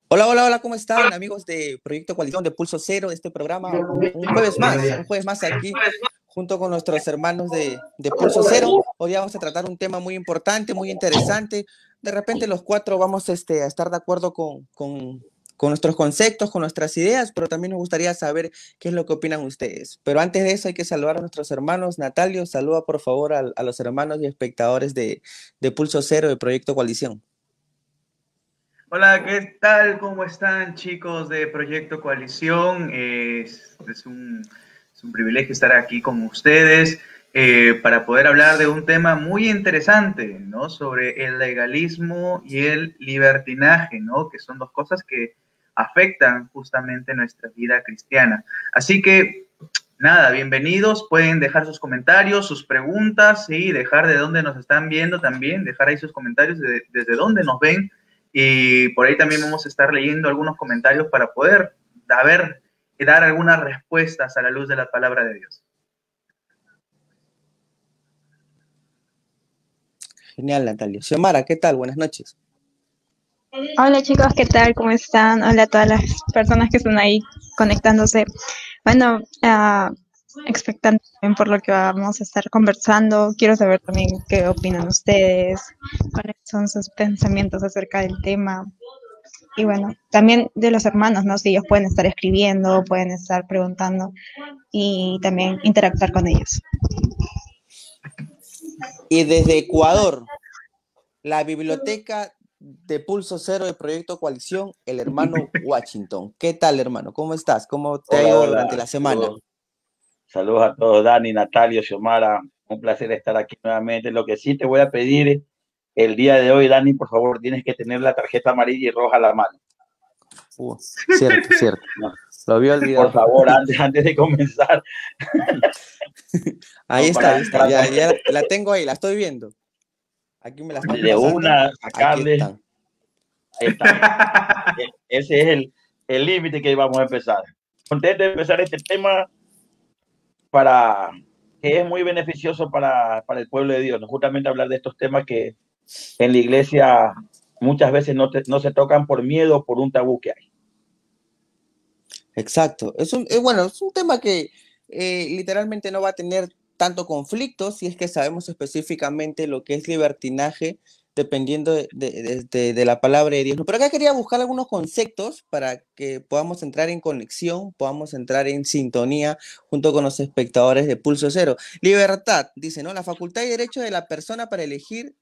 Hola, hola, hola, ¿cómo están amigos de Proyecto Coalición de Pulso Cero? Este programa, un jueves más aquí, junto con nuestros hermanos de Pulso Cero. Hoy vamos a tratar un tema muy importante, muy interesante. De repente los cuatro vamos a estar de acuerdo con nuestros conceptos, con nuestras ideas, pero también nos gustaría saber qué es lo que opinan ustedes. Pero antes de eso hay que saludar a nuestros hermanos. Natalio, saluda por favor a los hermanos y espectadores de Pulso Cero de Proyecto Coalición. Hola, ¿qué tal? ¿Cómo están, chicos de Proyecto Coalición? Es un privilegio estar aquí con ustedes para poder hablar de un tema muy interesante, ¿no? Sobre el legalismo y el libertinaje, ¿no? Que son dos cosas que afectan justamente nuestra vida cristiana. Así que, nada, bienvenidos. Pueden dejar sus comentarios, sus preguntas y dejar de dónde nos están viendo también, dejar ahí sus comentarios desde dónde nos ven y por ahí también vamos a estar leyendo algunos comentarios para poder dar algunas respuestas a la luz de la palabra de Dios. Genial, Natalio. Xiomara, ¿qué tal? Buenas noches. Hola chicos, ¿qué tal? ¿Cómo están? Hola a todas las personas que están ahí conectándose. Bueno, expectante también por lo que vamos a estar conversando. Quiero saber también qué opinan ustedes, cuáles son sus pensamientos acerca del tema. Y bueno, también de los hermanos, ¿no? Si ellos pueden estar escribiendo, pueden estar preguntando y también interactuar con ellos. Y desde Ecuador, la biblioteca de Pulso Cero de Proyecto Coalición, el hermano Washington. ¿Qué tal, hermano? ¿Cómo estás? ¿Cómo te ha Hola, ido durante hola, la semana? saludos, saludos a todos, Dani, Natalio, Xiomara, un placer estar aquí nuevamente. Lo que sí te voy a pedir el día de hoy, Dani, por favor, tienes que tener la tarjeta amarilla y roja a la mano. Cierto, cierto. No, Lo había por olvidado. favor, antes de comenzar, Ahí no, está, ahí está. para Ya la tengo ahí, la estoy viendo. Aquí me la están de pasando. una Aquí sacarle, están. ahí estamos. Ese es el límite que vamos a empezar. Contento de empezar este tema para que es muy beneficioso para el pueblo de Dios, ¿no? Justamente hablar de estos temas que en la iglesia muchas veces no se tocan por miedo o por un tabú que hay. Exacto. Bueno, es un tema que literalmente no va a tener tanto conflicto si es que sabemos específicamente lo que es libertinaje, dependiendo de la palabra de Dios. Pero acá quería buscar algunos conceptos para que podamos entrar en conexión, podamos entrar en sintonía junto con los espectadores de Pulso Cero. Libertad, dice, ¿no? La facultad y derecho de la persona para elegir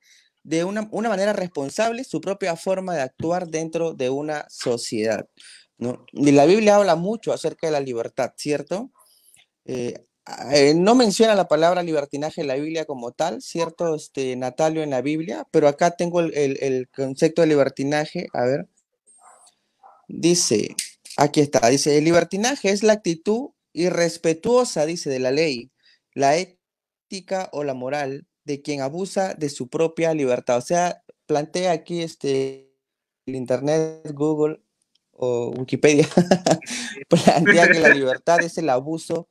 de una manera responsable su propia forma de actuar dentro de una sociedad. ¿No? Y la Biblia habla mucho acerca de la libertad, ¿cierto? No menciona la palabra libertinaje en la Biblia como tal, ¿cierto? Natalio en la Biblia, pero acá tengo el concepto de libertinaje, a ver, dice, aquí está, dice, el libertinaje es la actitud irrespetuosa, dice, de la ley, la ética o la moral de quien abusa de su propia libertad. O sea, plantea aquí el Internet, Google o Wikipedia, plantea que la libertad es el abuso,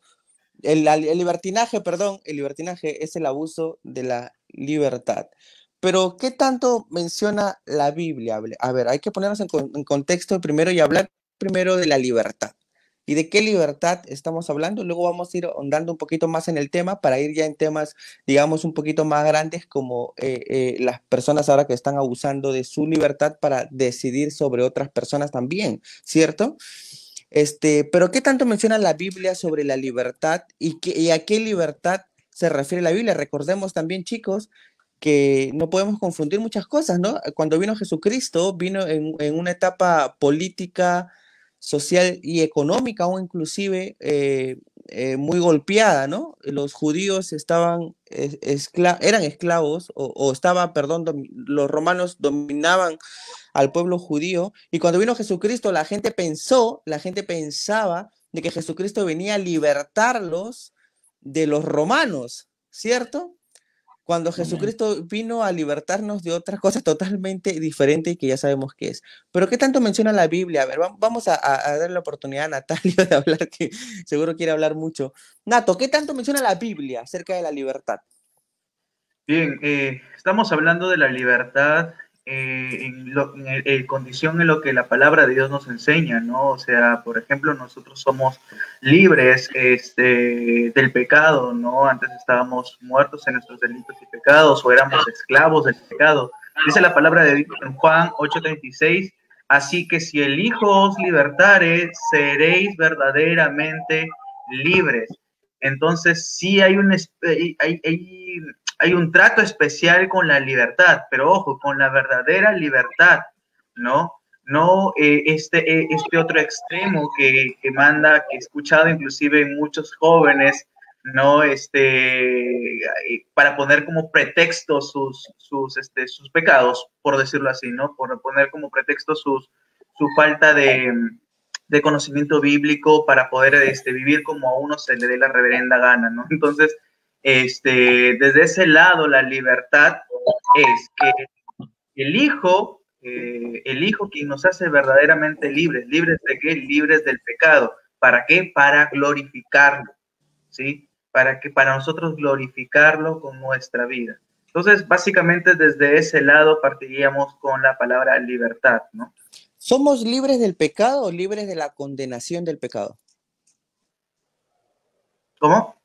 el libertinaje, perdón, el libertinaje es el abuso de la libertad. Pero, ¿qué tanto menciona la Biblia? A ver, hay que ponernos en contexto primero y hablar primero de la libertad. ¿Y de qué libertad estamos hablando? Luego vamos a ir ahondando un poquito más en el tema para ir ya en temas, digamos, un poquito más grandes como las personas ahora que están abusando de su libertad para decidir sobre otras personas también, ¿cierto? Pero ¿qué tanto menciona la Biblia sobre la libertad y a qué libertad se refiere la Biblia? Recordemos también, chicos, que no podemos confundir muchas cosas, ¿no? Cuando vino Jesucristo, vino en una etapa política, social y económica, o inclusive muy golpeada, ¿no? Los judíos eran esclavos, o estaba, perdón, los romanos dominaban al pueblo judío. Y cuando vino Jesucristo, la gente pensaba de que Jesucristo venía a libertarlos de los romanos, ¿cierto? Cuando Amén. Jesucristo vino a libertarnos de otras cosas totalmente diferentes que ya sabemos qué es. Pero ¿qué tanto menciona la Biblia? A ver, vamos a darle la oportunidad a Natalio de hablar, que seguro quiere hablar mucho. Nato, ¿qué tanto menciona la Biblia acerca de la libertad? Bien, estamos hablando de la libertad condición en lo que la palabra de Dios nos enseña, ¿no? O sea, por ejemplo, nosotros somos libres del pecado, ¿no? Antes estábamos muertos en nuestros delitos y pecados o éramos esclavos del pecado. Dice la palabra de Dios en Juan 8:36, así que si el Hijo os libertare, seréis verdaderamente libres. Entonces, sí hay un trato especial con la libertad, pero ojo, con la verdadera libertad, ¿no? No este otro extremo que manda, que he escuchado inclusive en muchos jóvenes, ¿no? Para poner como pretexto sus pecados, por decirlo así, ¿no? Por poner como pretexto su falta de conocimiento bíblico para poder vivir como a uno se le dé la reverenda gana, ¿no? Entonces, desde ese lado, la libertad es que el Hijo quien nos hace verdaderamente libres. ¿Libres de qué? Libres del pecado. ¿Para qué? Para glorificarlo, ¿sí? Para nosotros glorificarlo con nuestra vida. Entonces, básicamente desde ese lado partiríamos con la palabra libertad, ¿no? ¿Somos libres del pecado o libres de la condenación del pecado? ¿Cómo?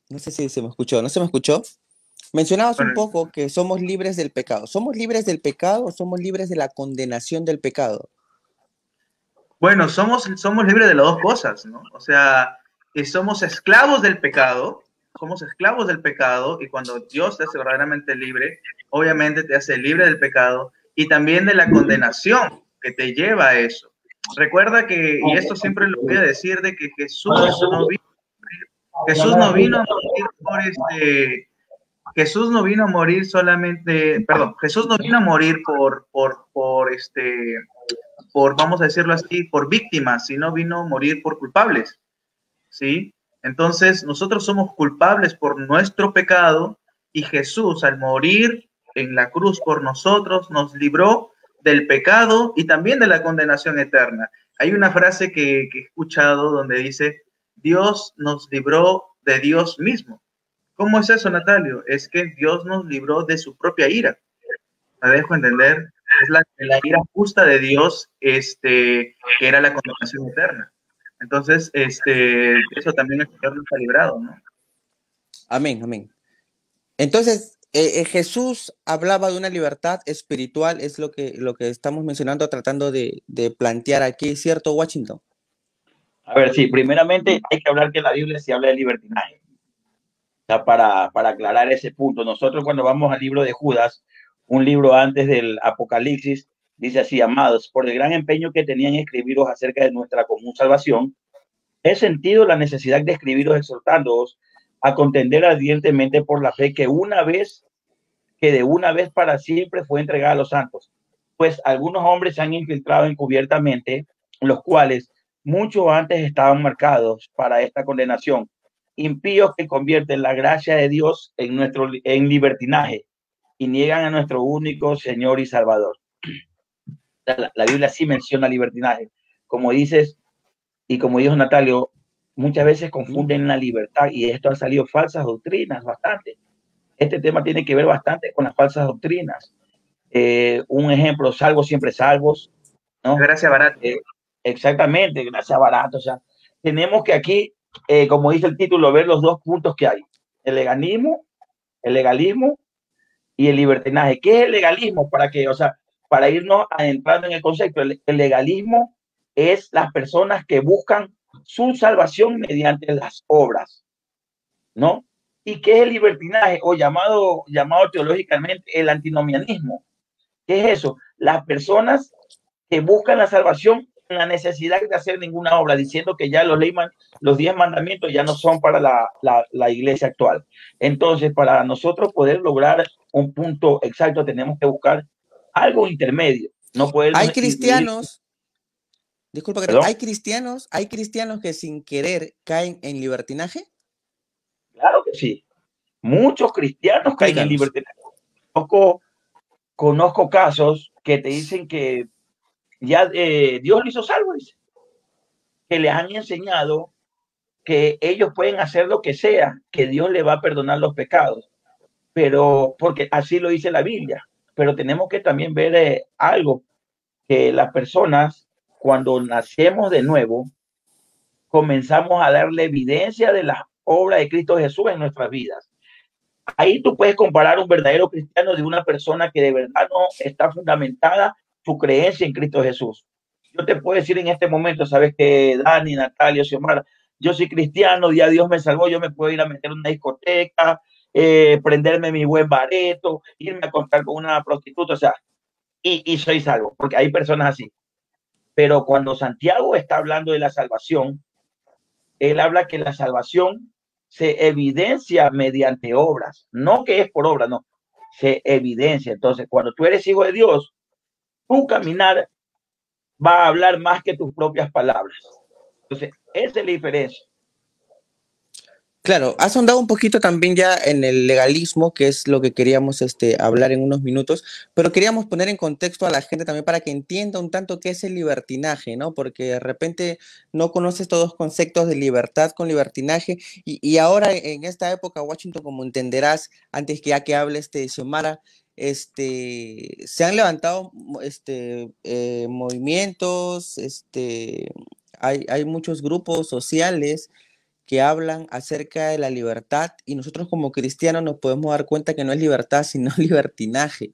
No sé si se me escuchó. ¿No se me escuchó? Mencionabas un poco que somos libres del pecado. ¿Somos libres del pecado o somos libres de la condenación del pecado? Bueno, somos libres de las dos cosas, ¿no? O sea, somos esclavos del pecado, y cuando Dios te hace verdaderamente libre, obviamente te hace libre del pecado y también de la condenación que te lleva a eso. Recuerda que, y esto siempre lo voy a decir, de que Jesús no vino a morir Jesús no vino a morir solamente, perdón, Jesús no vino a morir vamos a decirlo así, por víctimas, sino vino a morir por culpables, ¿sí? Entonces, nosotros somos culpables por nuestro pecado y Jesús, al morir en la cruz por nosotros, nos libró del pecado y también de la condenación eterna. Hay una frase que he escuchado donde dice, Dios nos libró de Dios mismo. ¿Cómo es eso, Natalio? Es que Dios nos libró de su propia ira. ¿Me dejo entender? Es la ira justa de Dios, que era la condenación eterna. Entonces, eso también el Señor nos ha librado, ¿no? Amén, amén. Entonces, Jesús hablaba de una libertad espiritual, es lo que estamos mencionando, tratando de plantear aquí, ¿cierto, Washington? A ver, sí, primeramente hay que hablar que la Biblia se habla de libertinaje. O sea, para aclarar ese punto, nosotros cuando vamos al libro de Judas, un libro antes del Apocalipsis, dice así, amados, por el gran empeño que tenían en escribiros acerca de nuestra común salvación, he sentido la necesidad de escribiros exhortándoos a contender ardientemente por la fe que de una vez para siempre fue entregada a los santos. Pues algunos hombres se han infiltrado encubiertamente, los cuales mucho antes estaban marcados para esta condenación, impíos que convierten la gracia de Dios en libertinaje y niegan a nuestro único Señor y Salvador. La Biblia sí menciona libertinaje. Como dices, y como dijo Natalio, muchas veces confunden la libertad y esto han salido falsas doctrinas bastante. Este tema tiene que ver bastante con las falsas doctrinas. Un ejemplo, salvos siempre salvos, ¿no? Gracia barata. Exactamente, gracia barata. O sea, tenemos que aquí, como dice el título, ver los dos puntos que hay. El legalismo y el libertinaje. ¿Qué es el legalismo? Para irnos adentrando en el concepto, el legalismo es las personas que buscan su salvación mediante las obras, ¿no? ¿Y qué es el libertinaje? O llamado teológicamente el antinomianismo. ¿Qué es eso? Las personas que buscan la salvación sin la necesidad de hacer ninguna obra, diciendo que ya los 10 mandamientos ya no son para la iglesia actual. Entonces, para nosotros poder lograr un punto exacto, tenemos que buscar algo intermedio. No podemos. Hay cristianos, disculpa, ¿hay cristianos que sin querer caen en libertinaje? Claro que sí. Muchos cristianos caen en libertinaje. Conozco casos que te dicen que ya Dios lo hizo salvo, dice, que les han enseñado que ellos pueden hacer lo que sea, que Dios le va a perdonar los pecados, pero porque así lo dice la Biblia. pero tenemos que también ver algo, que las personas, cuando nacemos de nuevo, comenzamos a darle evidencia de las obras de Cristo Jesús en nuestras vidas. Ahí tú puedes comparar un verdadero cristiano de una persona que de verdad no está fundamentada su creencia en Cristo Jesús. Yo te puedo decir en este momento, sabes que Dani, Natalia, Xiomara, yo soy cristiano, ya Dios me salvó, yo me puedo ir a meter en una discoteca, prenderme mi buen bareto, irme a contar con una prostituta, o sea, y soy salvo, porque hay personas así. Pero cuando Santiago está hablando de la salvación, él habla que la salvación se evidencia mediante obras, no que es por obra, no, se evidencia. Entonces, cuando tú eres hijo de Dios, tu caminar va a hablar más que tus propias palabras. Entonces, esa es la diferencia. Claro, has ahondado un poquito también ya en el legalismo, que es lo que queríamos hablar en unos minutos, pero queríamos poner en contexto a la gente también para que entienda un tanto qué es el libertinaje, ¿no? Porque de repente no conoces todos los conceptos de libertad con libertinaje y ahora en esta época, Washington, como entenderás, antes que ya que hable Xiomara, se han levantado movimientos, hay muchos grupos sociales que hablan acerca de la libertad y nosotros como cristianos nos podemos dar cuenta que no es libertad, sino libertinaje.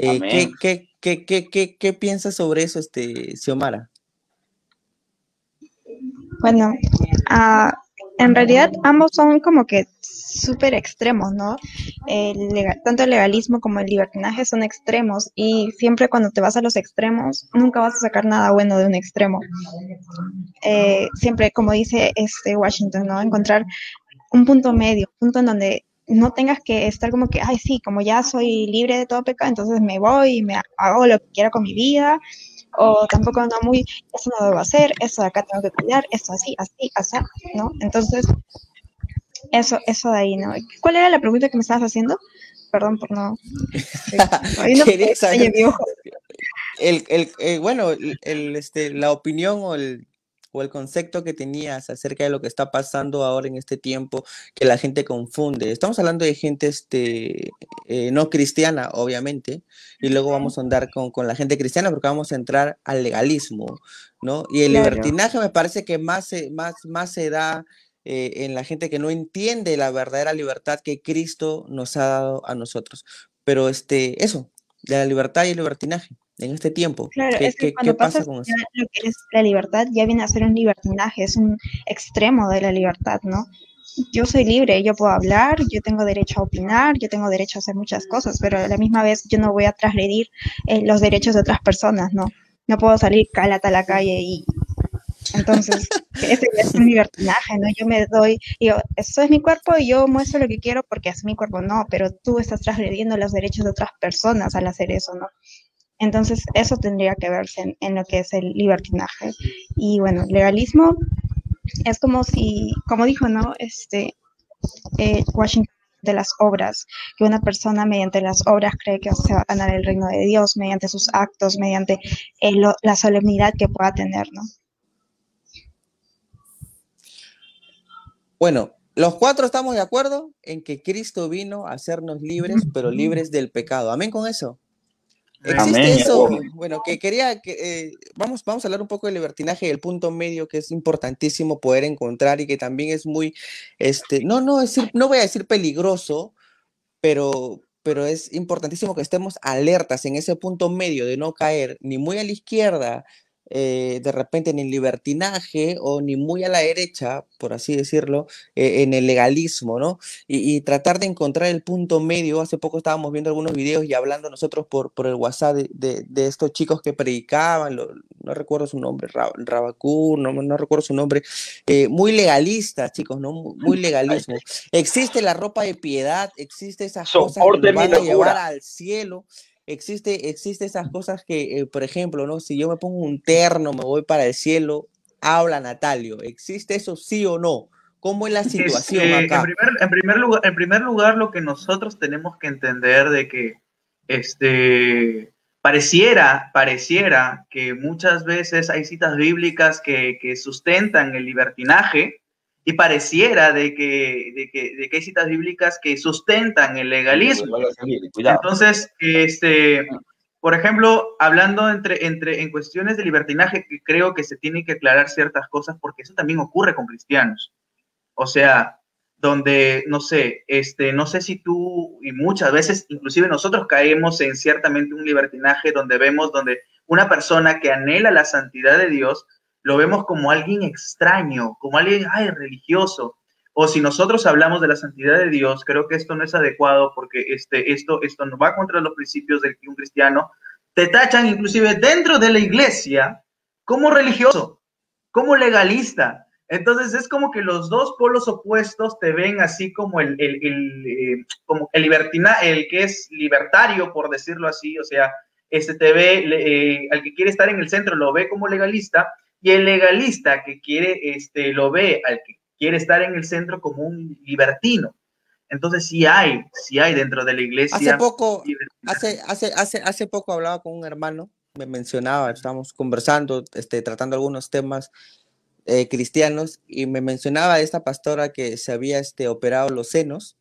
Amén. ¿Qué piensas sobre eso, Xiomara? Bueno, en realidad ambos son como que súper extremos, ¿no? Tanto el legalismo como el libertinaje son extremos y siempre cuando te vas a los extremos nunca vas a sacar nada bueno de un extremo. Siempre, como dice Washington, ¿no? Encontrar un punto medio, un punto en donde no tengas que estar como que, ay, sí, como ya soy libre de todo pecado, entonces me voy y me hago lo que quiera con mi vida, o tampoco no muy, eso no debo hacer, eso de acá tengo que cuidar, eso así, ¿no? Entonces, eso de ahí, ¿no? ¿Cuál era la pregunta que me estabas haciendo? Perdón por no... Quería saber bueno, la opinión o el concepto que tenías acerca de lo que está pasando ahora en este tiempo, que la gente confunde. Estamos hablando de gente no cristiana, obviamente, y luego vamos a andar con la gente cristiana porque vamos a entrar al legalismo, ¿no? Y el libertinaje me parece que más se da en la gente que no entiende la verdadera libertad que Cristo nos ha dado a nosotros. Pero eso, de la libertad y el libertinaje en este tiempo. Claro, es que cuando pasa pasas con eso? lo que es la libertad, ya viene a ser un libertinaje, es un extremo de la libertad, ¿no? Yo soy libre, yo puedo hablar, yo tengo derecho a opinar, yo tengo derecho a hacer muchas cosas, pero a la misma vez yo no voy a transgredir los derechos de otras personas, ¿no? No puedo salir calata a la calle y entonces ese es un libertinaje, ¿no? Yo me doy, digo, eso es mi cuerpo y yo muestro lo que quiero porque es mi cuerpo, no, pero tú estás transgrediendo los derechos de otras personas al hacer eso, ¿no? Entonces, eso tendría que verse en lo que es el libertinaje. Y bueno, legalismo es como si, como dijo, ¿no? Washington, de las obras, que una persona mediante las obras cree que se va a ganar el reino de Dios, mediante sus actos, mediante la solemnidad que pueda tener, ¿no? Bueno, los cuatro estamos de acuerdo en que Cristo vino a hacernos libres, pero libres del pecado. ¿Amén con eso? Existe Amén. eso, bueno, que quería que vamos a hablar un poco del libertinaje y el punto medio que es importantísimo poder encontrar y que también es muy, no voy a decir peligroso, pero es importantísimo que estemos alertas en ese punto medio de no caer ni muy a la izquierda, de repente en el libertinaje o ni muy a la derecha, por así decirlo, en el legalismo, ¿no? Y tratar de encontrar el punto medio. Hace poco estábamos viendo algunos videos y hablando nosotros por el WhatsApp de estos chicos que predicaban, no recuerdo su nombre, Rabacú, no recuerdo su nombre, muy legalistas, chicos, ¿no? Muy legalismo. Existe la ropa de piedad, existe esas cosas que nos van a llevar al cielo. Existe esas cosas que, por ejemplo, ¿no? Si yo me pongo un terno, me voy para el cielo, habla Natalio. ¿Existe eso sí o no? ¿Cómo es la situación acá? En primer lugar, lo que nosotros tenemos que entender de que pareciera que muchas veces hay citas bíblicas que sustentan el libertinaje y pareciera de que hay citas bíblicas que sustentan el legalismo. Entonces, por ejemplo, hablando en cuestiones de libertinaje, que creo que se tienen que aclarar ciertas cosas, porque eso también ocurre con cristianos. O sea, donde, no sé, no sé si tú, y muchas veces, inclusive nosotros caemos en ciertamente un libertinaje donde vemos, donde una persona que anhela la santidad de Dios, lo vemos como alguien extraño, como alguien, ay, religioso. O si nosotros hablamos de la santidad de Dios, creo que esto no es adecuado porque esto no va contra los principios de un cristiano. Te tachan inclusive dentro de la iglesia como religioso, como legalista. Entonces es como que los dos polos opuestos te ven así como como el que es libertario, por decirlo así, o sea, te ve, al que quiere estar en el centro lo ve como legalista, y el legalista que quiere, lo ve al que quiere estar en el centro como un libertino. Entonces sí hay dentro de la iglesia. Hace poco hablaba con un hermano, me mencionaba, estábamos conversando, tratando algunos temas cristianos, y me mencionaba esta pastora que se había operado los senos,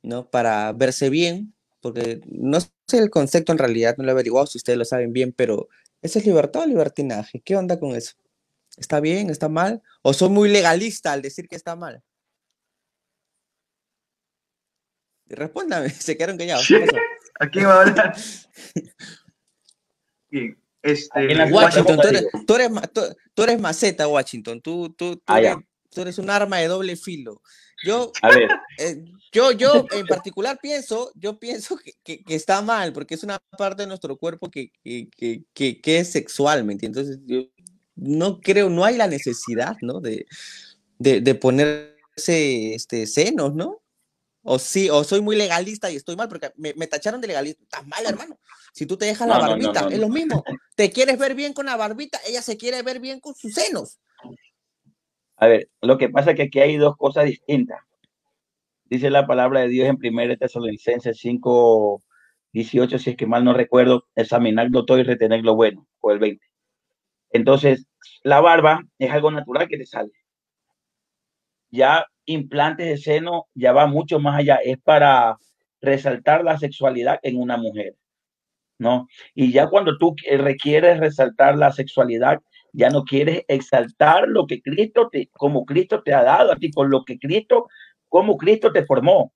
¿no? Para verse bien, porque no sé el concepto en realidad, no lo he averiguado, si ustedes lo saben bien, pero ¿eso es libertad o libertinaje? ¿Qué onda con eso? ¿Está bien? ¿Está mal? ¿O soy muy legalista al decir que está mal? Respóndame, se quedaron callados. ¿Qué pasó? ¿A quién va a hablar? Bien. Washington, tú eres maceta, Washington. Tú eres un arma de doble filo. Yo en particular pienso que está mal, porque es una parte de nuestro cuerpo que es sexual, ¿me entiendes? Entonces, yo no creo, no hay la necesidad, ¿no? de ponerse senos, ¿no? O sí, o soy muy legalista y estoy mal, porque me tacharon de legalista. Estás mal, hermano. Si tú te dejas la barbita, es lo mismo. Te quieres ver bien con la barbita, ella se quiere ver bien con sus senos. A ver, lo que pasa es que aquí hay dos cosas distintas. Dice la palabra de Dios en 1 Tesalonicenses 5:18, si es que mal no recuerdo, examinarlo todo y retener lo bueno, o el 20. Entonces, la barba es algo natural que te sale. Ya implantes de seno ya va mucho más allá, es para resaltar la sexualidad en una mujer, ¿no? Y ya cuando tú requieres resaltar la sexualidad, ya no quieres exaltar lo que como Cristo te ha dado a ti, con lo que como Cristo te formó.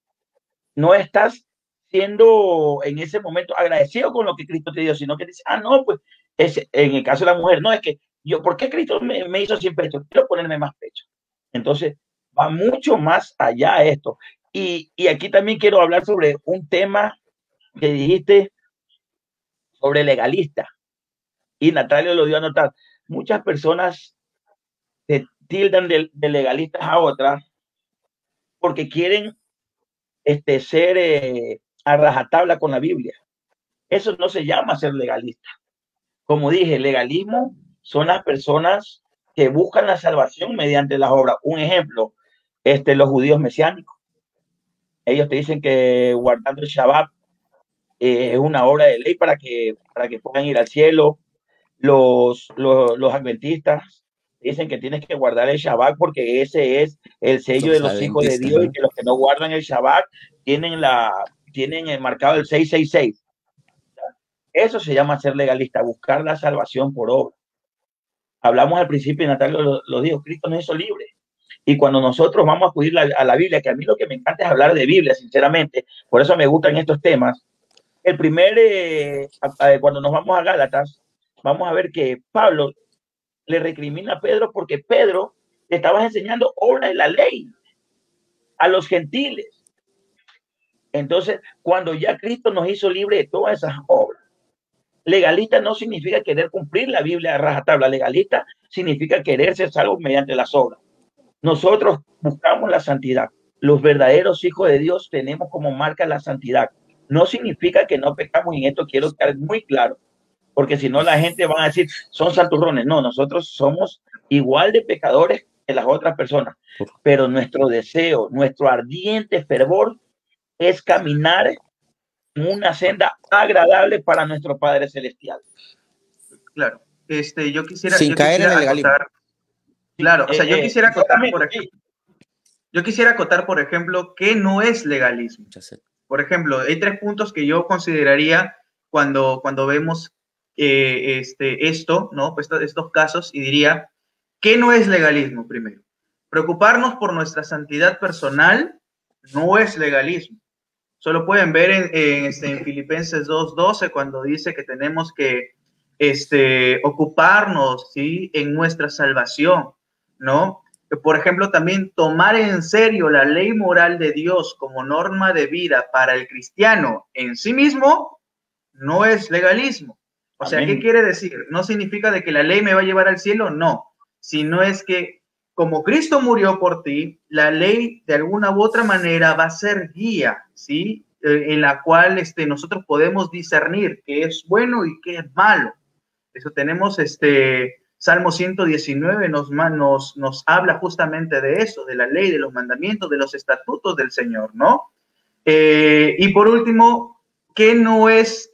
No estás siendo en ese momento agradecido con lo que Cristo te dio, sino que dices, no, pues en el caso de la mujer, no, es que ¿por qué Cristo me hizo sin pecho? Quiero ponerme más pecho. Entonces, va mucho más allá esto. Y aquí también quiero hablar sobre un tema que dijiste sobre legalista. Y Natalia lo dio a notar. Muchas personas se tildan de legalistas a otras porque quieren ser a rajatabla con la Biblia. Eso no se llama ser legalista. Como dije, legalismo son las personas que buscan la salvación mediante las obras. Un ejemplo, los judíos mesiánicos. Ellos te dicen que guardando el Shabbat es una obra de ley para que puedan ir al cielo. Los adventistas dicen que tienes que guardar el Shabbat porque ese es el sello de los hijos de Dios, y que los que no guardan el Shabbat tienen marcado el 666. Eso se llama ser legalista, buscar la salvación por obra. Hablamos al principio y Natalia lo dijo, Cristo nos hizo libre. Y cuando nosotros vamos a acudir a la Biblia, que a mí lo que me encanta es hablar de Biblia, sinceramente, por eso me gustan estos temas. Cuando nos vamos a Gálatas, vamos a ver que Pablo le recrimina a Pedro porque Pedro le estaba enseñando obras de la ley a los gentiles. Entonces, cuando ya Cristo nos hizo libre de todas esas obras, legalista no significa querer cumplir la Biblia a rajatabla. Legalista significa querer ser salvos mediante las obras. Nosotros buscamos la santidad. Los verdaderos hijos de Dios tenemos como marca la santidad. No significa que no pecamos, y en esto quiero estar muy claro, porque si no la gente va a decir, son santurrones. No, nosotros somos igual de pecadores que las otras personas, pero nuestro deseo, nuestro ardiente fervor es caminar en una senda agradable para nuestro Padre Celestial. Claro. Yo quisiera caer en el legalismo. Claro, o sea, yo quisiera acotar, por sí. ejemplo, qué no es legalismo. Por ejemplo, hay 3 puntos que yo consideraría cuando vemos esto, ¿no? Pues estos casos, y diría, ¿qué no es legalismo primero? Preocuparnos por nuestra santidad personal no es legalismo. Solo pueden ver en Filipenses 2:12 cuando dice que tenemos que ocuparnos, ¿sí?, en nuestra salvación, ¿no? Por ejemplo, también tomar en serio la ley moral de Dios como norma de vida para el cristiano en sí mismo no es legalismo. O sea, ¿qué quiere decir? No significa de que la ley me va a llevar al cielo, no, sino es que como Cristo murió por ti, la ley de alguna u otra manera va a ser guía, ¿sí? En la cual nosotros podemos discernir qué es bueno y qué es malo. Eso tenemos Salmo 119 nos habla justamente de eso, de la ley, de los mandamientos, de los estatutos del Señor, ¿no? Y por último, ¿qué no es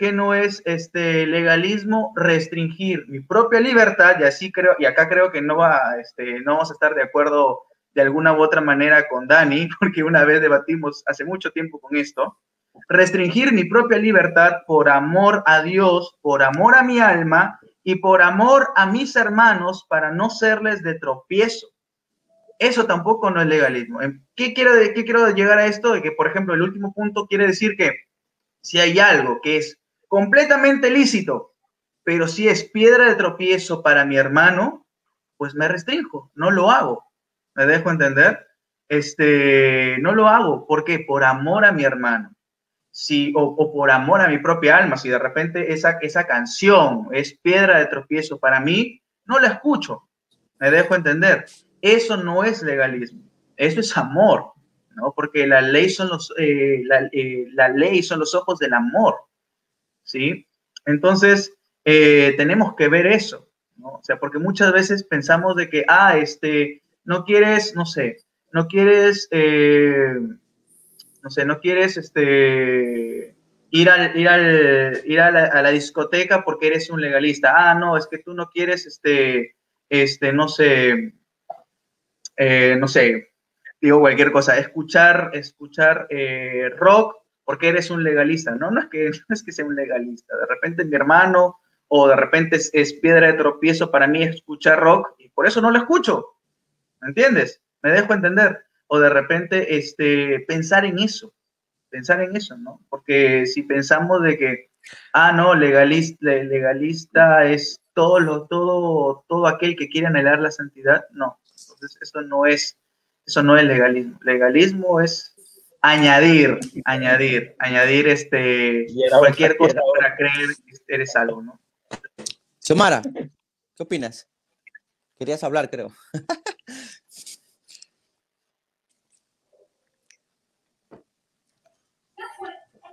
legalismo? Restringir mi propia libertad, y así creo, y acá creo que no vamos a estar de acuerdo de alguna u otra manera con Dani, porque una vez debatimos hace mucho tiempo con esto. Restringir mi propia libertad por amor a Dios, por amor a mi alma y por amor a mis hermanos para no serles de tropiezo. Eso tampoco no es legalismo. ¿Qué quiero llegar a esto? De que, por ejemplo, el último punto quiere decir que si hay algo que es completamente lícito, pero si es piedra de tropiezo para mi hermano, pues me restrinjo, no lo hago. ¿Me dejo entender? No lo hago. ¿Por qué? Por amor a mi hermano. O por amor a mi propia alma. Si de repente esa canción es piedra de tropiezo para mí, no la escucho. ¿Me dejo entender? Eso no es legalismo, eso es amor, ¿no? Porque la ley son los ojos del amor, ¿sí? Entonces, tenemos que ver eso, ¿no? O sea, porque muchas veces pensamos de que, no quieres, no quieres ir a la discoteca porque eres un legalista. Ah, no, es que tú no quieres, digo cualquier cosa, escuchar rock porque eres un legalista. No es que sea un legalista. De repente mi hermano o de repente es piedra de tropiezo para mí escuchar rock y por eso no lo escucho. ¿Me entiendes? Me dejo entender. O de repente pensar en eso, ¿no? Porque si pensamos de que, no, legalista es todo aquel que quiere anhelar la santidad, no. Entonces, eso no es legalismo. Legalismo es añadir cualquier cosa para creer que eres algo, ¿no? Xiomara, ¿qué opinas? Querías hablar, creo.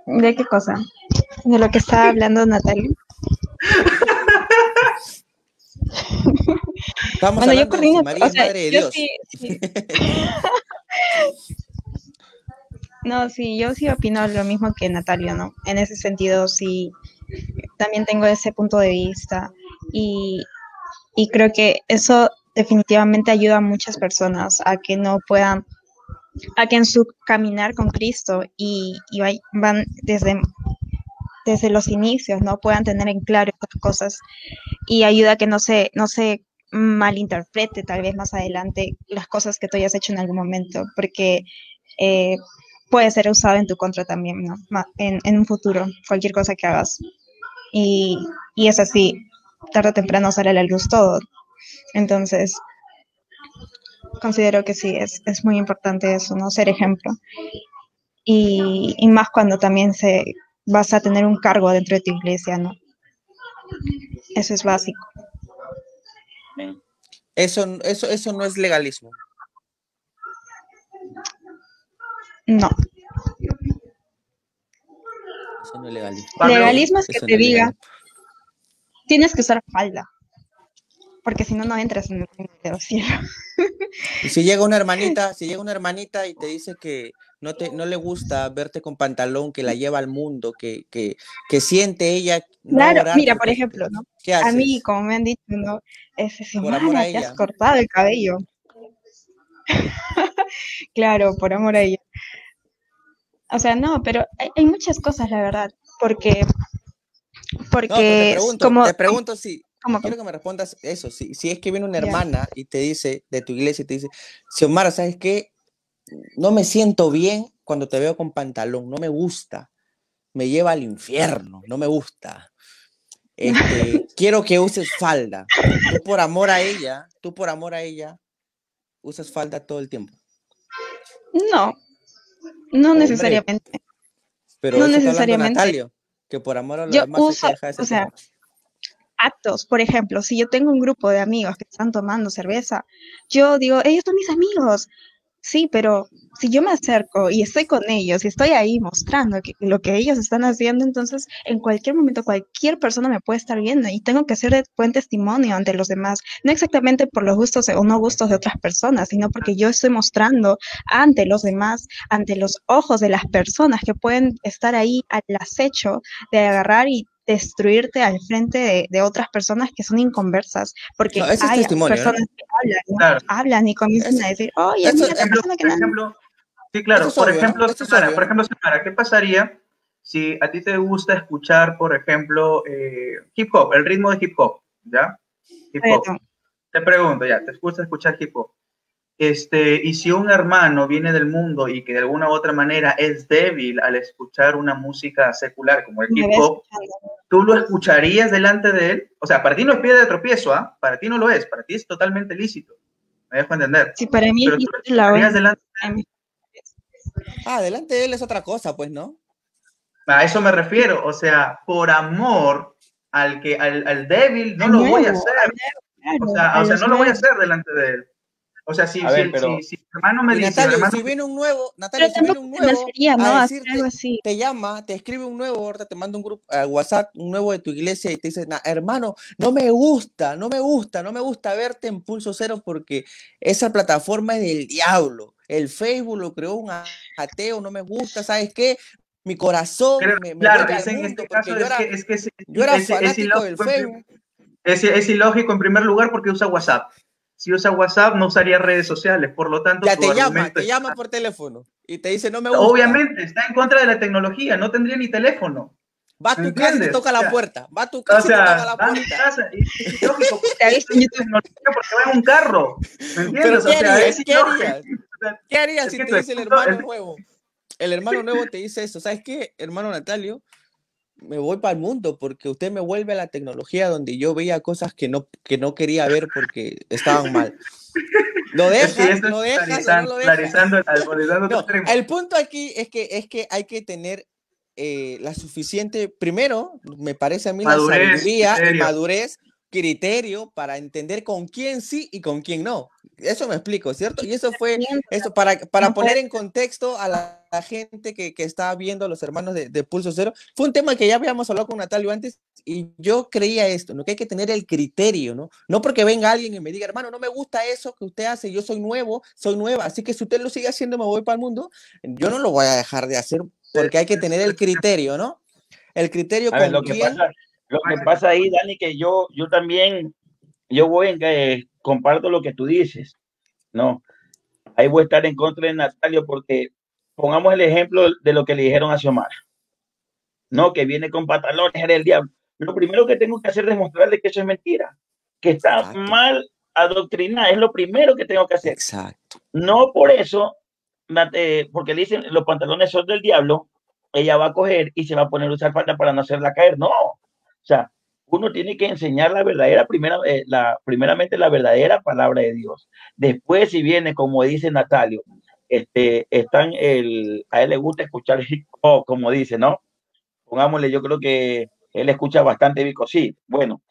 ¿De qué cosa? ¿De lo que estaba hablando Natalia? Estamos bueno, yo hablando de si María es madre de Dios. Sí. No, sí, yo sí opino lo mismo que Natalia, ¿no? En ese sentido, sí, también tengo ese punto de vista y creo que eso definitivamente ayuda a muchas personas a que no puedan, a que en su caminar con Cristo y van desde los inicios, ¿no? Puedan tener en claro estas cosas y ayuda a que no se malinterprete tal vez más adelante las cosas que tú hayas hecho en algún momento, porque puede ser usado en tu contra también, ¿no? En un futuro, cualquier cosa que hagas. Y es así, tarde o temprano sale a la luz todo. Entonces, considero que sí, es muy importante eso, ¿no? Ser ejemplo. Y más cuando también vas a tener un cargo dentro de tu iglesia, ¿no? Eso es básico. Eso no es legalismo. No. Eso no es legalismo. Legalismo es que te diga, tienes que usar falda, porque si no, no entras en el reino de los cielos. Y si llega una hermanita y te dice que no le gusta verte con pantalón, que la lleva al mundo, que siente ella no Claro, orar, mira, por ejemplo, ¿no? ¿qué A mí, haces? como me han dicho, ¿no? Por amor a Xiomara, te has ella. cortado el cabello. Claro, por amor a ella. O sea, no, pero hay muchas cosas, la verdad, porque, No, pero porque es te pregunto si, como, quiero que me respondas eso, si es que viene una ya. hermana y te dice, de tu iglesia, y te dice, Xiomara, ¿sabes qué? No me siento bien cuando te veo con pantalón, no me gusta, me lleva al infierno, no me gusta. Quiero que uses falda. Tú por amor a ella, usas falda todo el tiempo. No, no Hombre, necesariamente, pero no eso está hablando necesariamente. Natalio, que por amor a los Yo demás hay que uso, dejar ese o sea, tema. actos, por ejemplo, si yo tengo un grupo de amigos que están tomando cerveza, yo digo, ellos son mis amigos. Sí, pero si yo me acerco y estoy con ellos y estoy ahí mostrando lo que ellos están haciendo, entonces en cualquier momento cualquier persona me puede estar viendo y tengo que ser de buen testimonio ante los demás, no exactamente por los gustos o no gustos de otras personas, sino porque yo estoy mostrando ante los demás, ante los ojos de las personas que pueden estar ahí al acecho de agarrar y destruirte al frente de otras personas que son inconversas, No, porque ese es hay testimonio, personas ¿no? que hablan, ¿no? Claro. Hablan y comienzan Es, a decir, oye, eso, mira esta persona que Por no. ejemplo, sí, eso claro. es obvio, ¿no? Eso es obvio, Por ¿no? ejemplo, Samara, ¿qué pasaría si a ti te gusta escuchar, por ejemplo, hip hop, el ritmo de hip hop, ¿ya? Hip hop. Reggaetón. Te pregunto, ya, ¿te gusta escuchar hip hop? Y si un hermano viene del mundo y que de alguna u otra manera es débil al escuchar una música secular como el Me hip ves hop, escuchando. ¿tú lo escucharías delante de él? O sea, para ti no es piedra de tropiezo, ¿ah? Para ti no lo es, para ti es totalmente lícito. Me dejo entender. Sí, para mí Pero tú lo es la escucharías única. delante. Ah, delante de él es otra cosa, pues, ¿no? A eso me refiero, o sea, por amor al débil no Al lo voy a nuevo, hacer, claro, a o sea, los no lo voy a nuevos. hacer delante de él. O sea, A ver, pero si mi hermano me Y dice, Natalio, y si viene un nuevo, Pero Natalio, si viene tampoco un se me nuevo hacería, a ¿no? Hacer algo decirte, así. te llama, te escribe un nuevo, ahorita te manda un grupo a WhatsApp, un nuevo de tu iglesia y te dice, hermano, no me gusta, no me gusta, no me gusta verte en Pulso Cero porque esa plataforma es del diablo. El Facebook lo creó un ateo, no me gusta, ¿sabes qué? Mi corazón me claro, vuelve al es en mundo este caso porque yo era, yo era es fanático del ilógico, Facebook. es ilógico en primer lugar porque usa WhatsApp. Si usa WhatsApp no usaría redes sociales, por lo tanto Ya tu argumento te es, llama por teléfono y te dice, no me gusta. obviamente está en contra de la tecnología, no tendría ni teléfono, Va a ¿me tu casa y te entiendes? toca la puerta. Va a tu O casa y te toca sea, la va a mi puerta. casa y es ilógico porque Te usa aviso en esa YouTube. tecnología porque va en un carro, ¿me Pero entiendes? ¿qué O sea, harías? es ¿Qué ilógico. harías? O sea, ¿Qué harías es si que te tu dice el punto, hermano nuevo? El hermano nuevo te dice eso. ¿Sabes qué, hermano Natalio? Me voy para el mundo porque usted me vuelve a la tecnología donde yo veía cosas que no quería ver porque estaban mal. es que esto es ¿Lo dejas o no lo dejas? alcoholizando tu No, extremo. el punto aquí es que hay que tener la suficiente, primero, me parece a mí la Madurez, sabiduría y criterio. madurez, criterio para entender con quién sí y con quién no. Eso me explico, ¿cierto? Y eso fue, eso para No poner puede. en contexto a la gente que estaba viendo a los hermanos de Pulso Cero. Fue un tema que ya habíamos hablado con Natalio antes y yo creía esto, ¿no? Que hay que tener el criterio, ¿no? No porque venga alguien y me diga, hermano, no me gusta eso que usted hace, yo soy nuevo, soy nueva, así que si usted lo sigue haciendo, me voy para el mundo, yo no lo voy a dejar de hacer porque hay que tener el criterio, ¿no? El criterio a ver, con quién. lo que pasa ahí, Dani, que yo también, yo voy en comparto lo que tú dices, ¿no? Ahí voy a estar en contra de Natalio porque pongamos el ejemplo de lo que le dijeron a Xiomara, ¿no? Que viene con pantalones, era el diablo. Lo primero que tengo que hacer es demostrarle que eso es mentira, que está Exacto, mal adoctrinada, es lo primero que tengo que hacer. exacto. No por eso, porque le dicen los pantalones son del diablo, ella va a coger y se va a poner a usar falda para no hacerla caer. No, o sea, uno tiene que enseñar la verdadera, primeramente la verdadera palabra de Dios. Después, si viene, como dice Natalio, a él le gusta escuchar hip hop, como dice, ¿no? Pongámosle, yo creo que él escucha bastante Vico, sí. Bueno,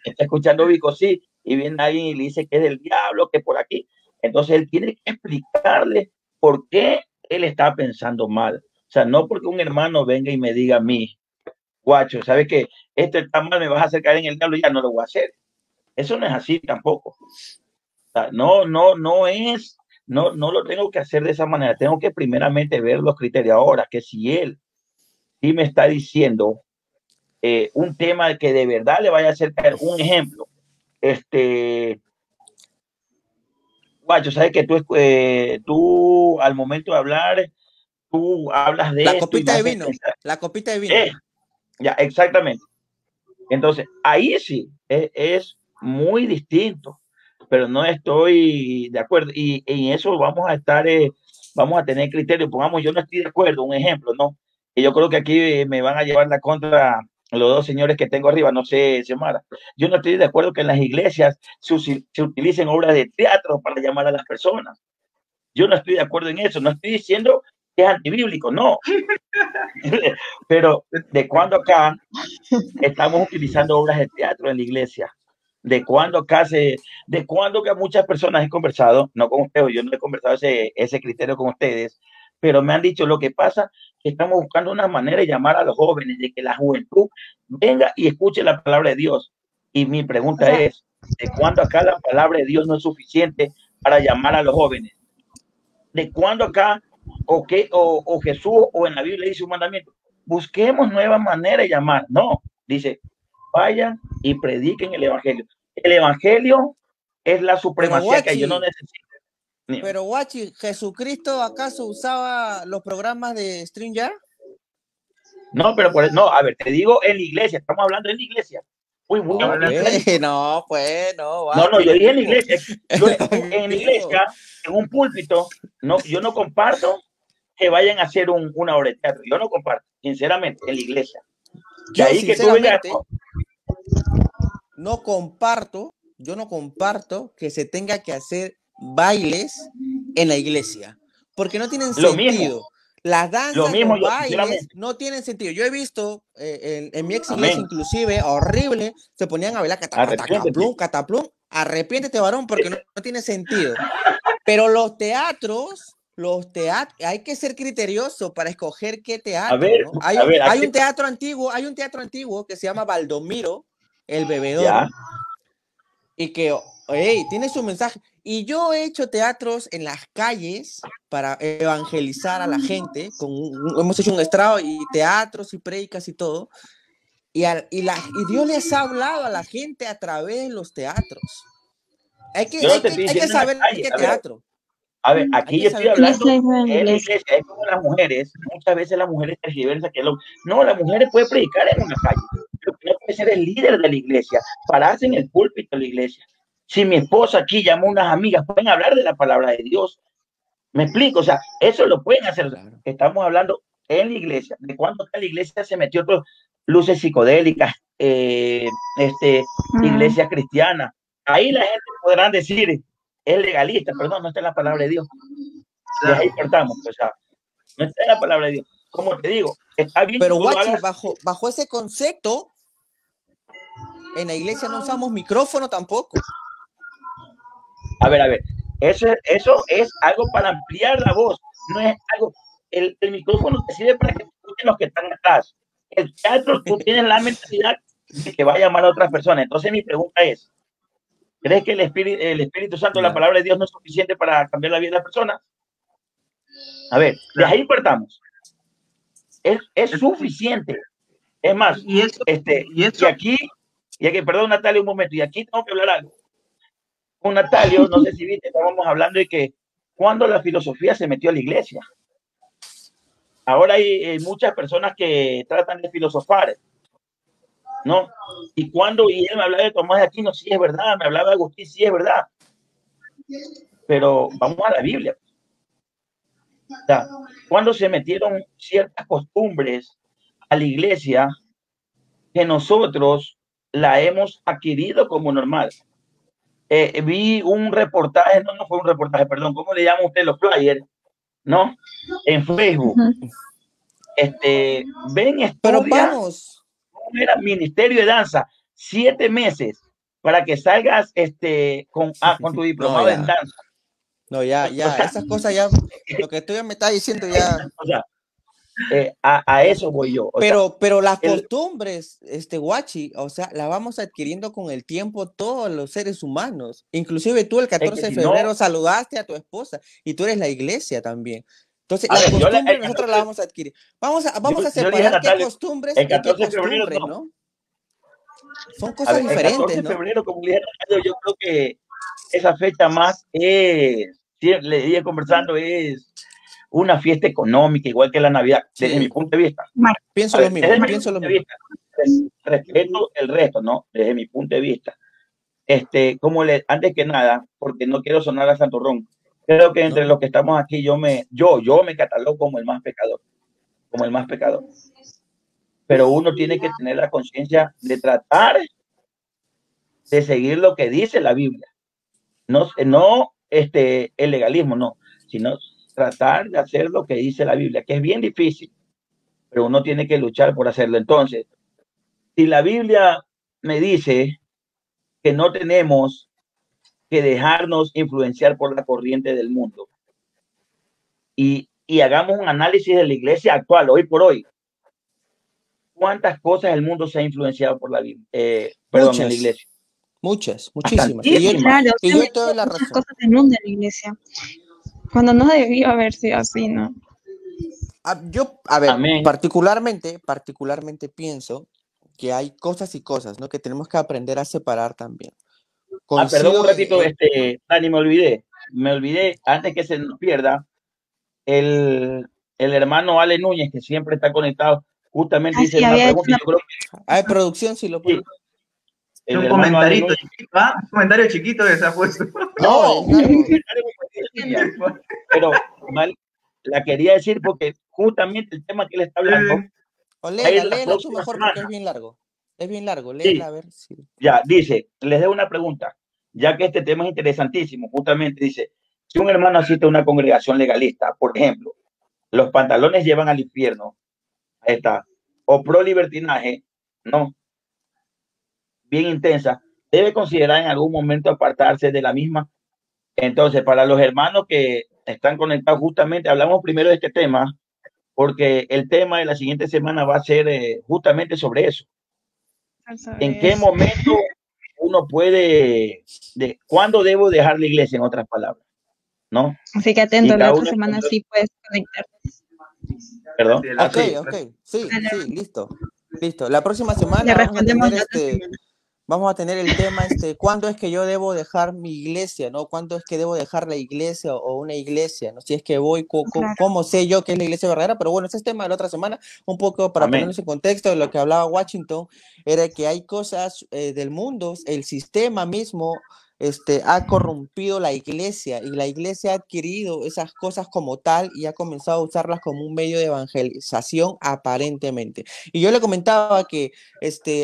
está escuchando Vico, sí, y viene alguien y le dice que es del diablo, que por aquí. Entonces él tiene que explicarle por qué él está pensando mal. O sea, no porque un hermano venga y me diga a mí, guacho, ¿sabes qué? Esto está mal, me vas a hacer caer en el diablo, ya no lo voy a hacer. Eso no es así tampoco. O sea, no lo tengo que hacer de esa manera. Tengo que primeramente ver los criterios. Ahora, que si él sí me está diciendo un tema que de verdad le vaya a hacer caer. Un ejemplo, Guacho, sabes que tú al momento de hablar, tú hablas La de esto y me copita de haces vino, pensar. la copita de vino. Ya, exactamente. Entonces, ahí sí, es muy distinto, pero no estoy de acuerdo. Y en eso vamos a estar, vamos a tener criterio. Pongamos, yo no estoy de acuerdo, un ejemplo, ¿no? Y yo creo que aquí me van a llevar la contra los dos señores que tengo arriba, no sé, Xiomara. Yo no estoy de acuerdo que en las iglesias se utilicen obras de teatro para llamar a las personas. Yo no estoy de acuerdo en eso, no estoy diciendo que es antibíblico, no. Pero de cuando acá estamos utilizando obras de teatro en la iglesia. De cuando que muchas personas he conversado, no con ustedes, yo no he conversado ese criterio con ustedes, pero me han dicho lo que pasa, que estamos buscando una manera de llamar a los jóvenes, de que la juventud venga y escuche la palabra de Dios. Y mi pregunta es, ¿de cuándo acá la palabra de Dios no es suficiente para llamar a los jóvenes? ¿De cuándo acá o Jesús o en la Biblia dice un mandamiento? Busquemos nuevas maneras de llamar. No, dice, vayan y prediquen el evangelio. El evangelio es la supremacía que yo no necesito. Pero Guachi, ¿Jesucristo acaso usaba los programas de StreamYard? No, pero no, a ver, te digo en la iglesia, estamos hablando en la iglesia. Uy, no, pues, no, yo dije en la iglesia. En la iglesia, en un púlpito, no, yo no comparto que vayan a hacer una obra de teatro. Yo no comparto, sinceramente, en la iglesia. Yo, ahí sinceramente, que tú yo no comparto que se tenga que hacer bailes en la iglesia, porque no tienen sentido. Las danzas, los bailes no tienen sentido. Yo he visto en mi ex iglesia, inclusive, horrible, se ponían a bailar cataplum, arrepiéntete, varón, porque no tiene sentido. Pero los teatros, hay que ser criterioso para escoger qué teatro. ¿No? Hay un teatro antiguo que se llama Baldomiro, el bebedor, ¿ya? Y que tiene su mensaje. Y yo he hecho teatros en las calles para evangelizar a la gente. Hemos hecho un estrado y teatros y predicas y todo. Y Dios les ha hablado a la gente a través de los teatros. Hay que saber qué teatro. A ver, aquí yo estoy hablando de la iglesia, es como las mujeres. Muchas veces las mujeres tergiversan que no, las mujeres pueden predicar en una calle. Lo que no puede ser el líder de la iglesia, pararse en el púlpito de la iglesia. Si mi esposa aquí llamó a unas amigas, pueden hablar de la palabra de Dios. Me explico, o sea, eso lo pueden hacer. Claro. Estamos hablando en la iglesia. ¿De cuándo la iglesia se metió otras luces psicodélicas, iglesia cristiana? Ahí la gente podrá decir, es legalista, perdón, no está en la palabra de Dios. De ahí partamos, o sea, no está en la palabra de Dios. Como te digo, está bien. Pero Guachi, bajo ese concepto, en la iglesia no usamos micrófono tampoco. A ver, eso es algo para ampliar la voz, no es algo, el micrófono te sirve para que escuchen los que están atrás. El teatro, tú tienes la mentalidad de que va a llamar a otras personas. Entonces mi pregunta es, ¿crees que el Espíritu Santo, la palabra de Dios, no es suficiente para cambiar la vida de las personas? A ver, de ahí partamos. Es suficiente. Es más, y aquí, perdón, Natalia, un momento, y aquí tengo que hablar algo. Con Natalio, no sé si viste, estábamos hablando de que cuando la filosofía se metió a la iglesia. Ahora hay muchas personas que tratan de filosofar, ¿no? Y él me hablaba de Tomás de Aquino, sí es verdad, me hablaba de Agustín, sí es verdad. Pero vamos a la Biblia. O sea, cuando se metieron ciertas costumbres a la iglesia que nosotros la hemos adquirido como normal. Vi un reportaje, no fue un reportaje, perdón, ¿cómo le llama usted los flyers? ¿No? En Facebook. Ven, pero vamos. ¿Cómo era? Ministerio de Danza, 7 meses para que salgas con tu diplomado en danza. No, ya, o sea, esas cosas ya, lo que tú ya me estás diciendo ya. O sea, a eso voy yo. Pero las costumbres, Guachi, o sea, las vamos adquiriendo con el tiempo todos los seres humanos. Inclusive tú el 14 de febrero saludaste a tu esposa y tú eres la iglesia también. Entonces, A la ver, costumbre nosotros la vamos a adquirir. Vamos a yo dije, separar qué Natalia, costumbres el y qué 14 de febrero costumbres, no. ¿no? Son A cosas ver, el 14 diferentes, de ¿no? febrero, como le dije, yo creo que esa fecha más es, sí, le dije conversando, es una fiesta económica, igual que la Navidad, desde mi Sí, punto de vista. pienso A lo ver, desde mismo, mi pienso lo punto de mismo. vista, respeto el resto, ¿no? Desde mi punto de vista. Antes que nada, porque no quiero sonar a santurrón, creo que entre ¿No? los que estamos aquí, yo me catalogo como el más pecador, como el más pecador. Pero uno tiene que tener la conciencia de tratar de seguir lo que dice la Biblia. No el legalismo, no, sino tratar de hacer lo que dice la Biblia, que es bien difícil, pero uno tiene que luchar por hacerlo. Entonces, si la Biblia me dice que no tenemos que dejarnos influenciar por la corriente del mundo y hagamos un análisis de la iglesia actual, hoy por hoy, ¿cuántas cosas el mundo se ha influenciado por la Biblia? En la iglesia. Muchísimas. Y yo, Claro, y se yo te doy metió la muchas razón. cosas del mundo en la iglesia, cuando no debió haber sido así, ¿no? Yo, a ver, Amén. particularmente pienso que hay cosas y cosas, ¿no? Que tenemos que aprender a separar también. Perdón un Coincido ratito, Dani, me olvidé, antes que se nos pierda, el hermano Ale Núñez, que siempre está conectado, justamente dice Sí, una había hecho pregunta, y yo creo que hay producción, si lo sí, puedo. el Un hermano Ale comentarito Núñez. chiquito, ¿ah? Un comentario chiquito que se ha puesto. No, es largo. Pero la quería decir porque justamente el tema que él está hablando O va a ir la léela tú próxima mejor porque semana. es bien largo. Es bien largo, Sí, léela a ver si. ya, dice, les dejo una pregunta, ya que este tema es interesantísimo, justamente dice, si un hermano asiste a una congregación legalista, por ejemplo, los pantalones llevan al infierno, ahí está, o pro libertinaje, no, bien intensa, debe considerar en algún momento apartarse de la misma. Entonces, para los hermanos que están conectados, justamente hablamos primero de este tema, porque el tema de la siguiente semana va a ser justamente sobre eso. ¿En qué momento uno puede, cuándo debo dejar la iglesia, en otras palabras? ¿No? Así que atento, la otra semana sí puedes conectarte. Perdón. Ok. Sí, listo. La próxima semana Le respondemos la otra semana. vamos a tener el tema, ¿cuándo es que yo debo dejar mi iglesia, ¿no? ¿Cuándo es que debo dejar la iglesia o una iglesia, ¿no? Si es que voy, Claro. ¿cómo sé yo que es la iglesia verdadera? Pero bueno, ese es tema de la otra semana, un poco para ponernos en contexto de lo que hablaba Washington, era que hay cosas del mundo, el sistema mismo ha corrompido la iglesia y la iglesia ha adquirido esas cosas como tal y ha comenzado a usarlas como un medio de evangelización aparentemente. Y yo le comentaba que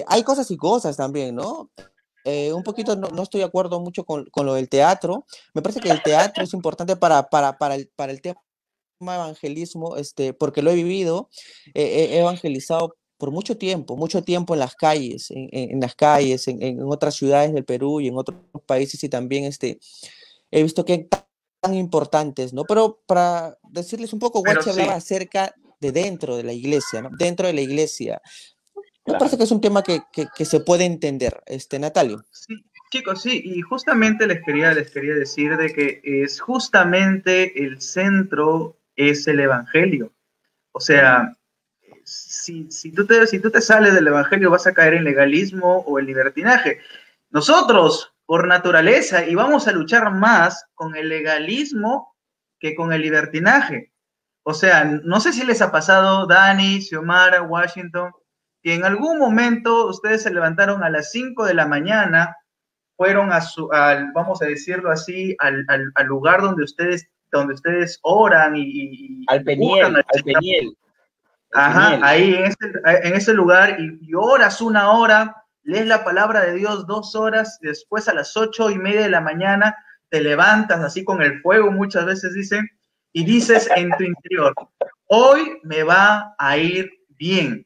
hay cosas y cosas también, ¿no? Un poquito no estoy de acuerdo mucho con lo del teatro. Me parece que el teatro es importante para el tema evangelismo, porque lo he vivido, he evangelizado por mucho tiempo en las calles, en las calles, en otras ciudades del Perú y en otros países, y también he visto que tan importantes, ¿no? Pero para decirles un poco, Guachi hablaba acerca de dentro de la iglesia, ¿no? Dentro de la iglesia. Me parece que es un tema que se puede entender, Natalio. Sí, chicos, sí, y justamente les quería decir de que es justamente el centro es el evangelio. O sea, si tú te sales del evangelio vas a caer en legalismo o en libertinaje. Nosotros, por naturaleza, y vamos a luchar más con el legalismo que con el libertinaje. O sea, no sé si les ha pasado, Dani, Xiomara, Washington, que en algún momento ustedes se levantaron a las 5 de la mañana, fueron vamos a decirlo así, al lugar donde ustedes oran y al Peniel. Ajá, ahí en ese lugar y oras 1 hora, lees la palabra de Dios 2 horas, y después a las 8:30 de la mañana te levantas así con el fuego, muchas veces dicen, y dices en tu interior, hoy me va a ir bien.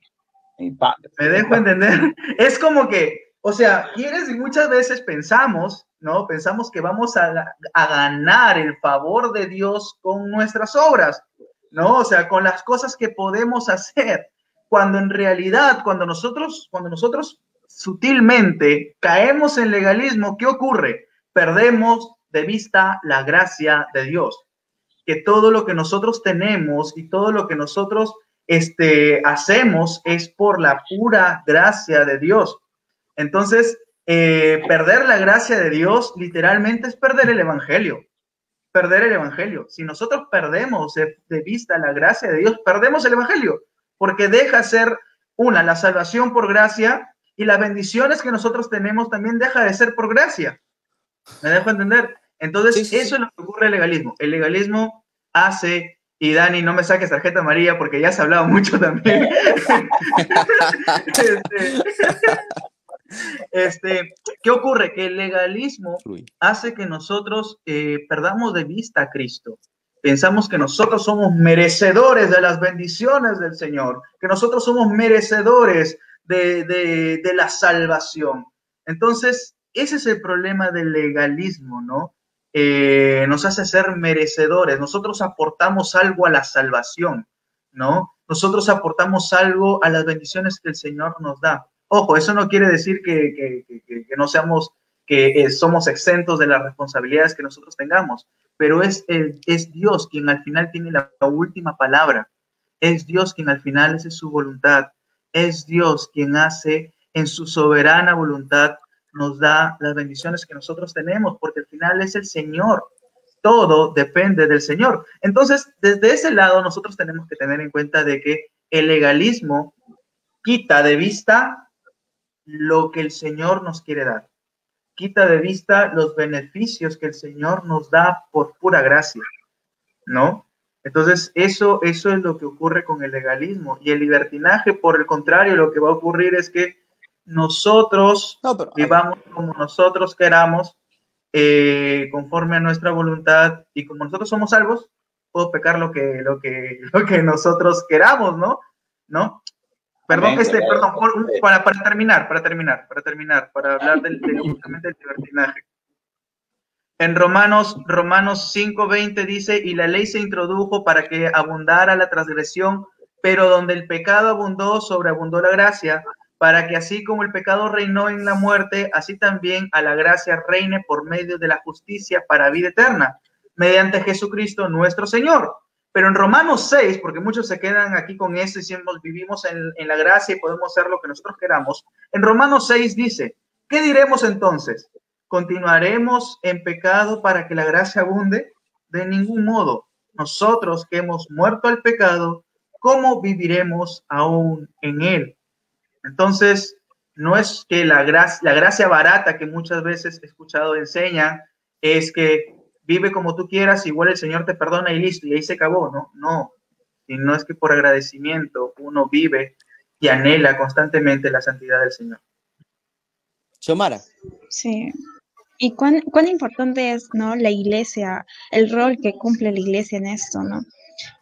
¿Me dejo entender? Es como que, o sea, quieres y muchas veces pensamos, ¿no? Pensamos que vamos a ganar el favor de Dios con nuestras obras, ¿no? O sea, con las cosas que podemos hacer, cuando en realidad, cuando nosotros sutilmente caemos en legalismo, ¿qué ocurre? Perdemos de vista la gracia de Dios. que todo lo que nosotros tenemos y todo lo que nosotros hacemos es por la pura gracia de Dios. Entonces, perder la gracia de Dios literalmente es perder el evangelio. Perder el evangelio. Si nosotros perdemos de vista la gracia de Dios, perdemos el evangelio, porque deja ser la salvación por gracia, y las bendiciones que nosotros tenemos también deja de ser por gracia. ¿Me dejo entender? Entonces, eso es lo que ocurre el legalismo. El legalismo hace, y Dani, no me saques tarjeta amarilla porque ya se ha hablado mucho también. ¿Qué ocurre? Que el legalismo hace que nosotros perdamos de vista a Cristo. Pensamos que nosotros somos merecedores de las bendiciones del Señor, que nosotros somos merecedores de la salvación. Entonces, ese es el problema del legalismo, ¿no? Nos hace ser merecedores. Nosotros aportamos algo a la salvación, ¿no? Nosotros aportamos algo a las bendiciones que el Señor nos da. Ojo, eso no quiere decir que no seamos, que somos exentos de las responsabilidades que nosotros tengamos, pero es Dios quien al final tiene la última palabra. Es Dios quien al final hace su voluntad. Es Dios quien hace en su soberana voluntad, nos da las bendiciones que nosotros tenemos, porque al final es el Señor. Todo depende del Señor. Entonces, desde ese lado, nosotros tenemos que tener en cuenta de que el legalismo quita de vista lo que el Señor nos quiere dar. Quita de vista los beneficios que el Señor nos da por pura gracia, ¿no? Entonces, eso es lo que ocurre con el legalismo. Y el libertinaje, por el contrario, lo que va a ocurrir es que nosotros vivamos como nosotros queramos, conforme a nuestra voluntad, y como nosotros somos salvos, puedo pecar lo que nosotros queramos, ¿no? Perdón, para terminar, para hablar justamente del libertinaje. En Romanos 5:20 dice, y la ley se introdujo para que abundara la transgresión, pero donde el pecado abundó, sobreabundó la gracia, para que así como el pecado reinó en la muerte, así también a la gracia reine por medio de la justicia para vida eterna, mediante Jesucristo nuestro Señor. Pero en Romanos 6, porque muchos se quedan aquí con eso y decimos, vivimos en la gracia y podemos hacer lo que nosotros queramos. En Romanos 6 dice, ¿qué diremos entonces? ¿Continuaremos en pecado para que la gracia abunde? De ningún modo. Nosotros que hemos muerto al pecado, ¿cómo viviremos aún en él? Entonces, no es que la gracia barata que muchas veces he escuchado enseña, es que vive como tú quieras, igual el Señor te perdona y listo, y ahí se acabó, ¿no? No, sino es que por agradecimiento uno vive y anhela constantemente la santidad del Señor. Xiomara. Sí. Y cuán importante es, ¿no?, la iglesia, el rol que cumple la iglesia en esto, ¿no?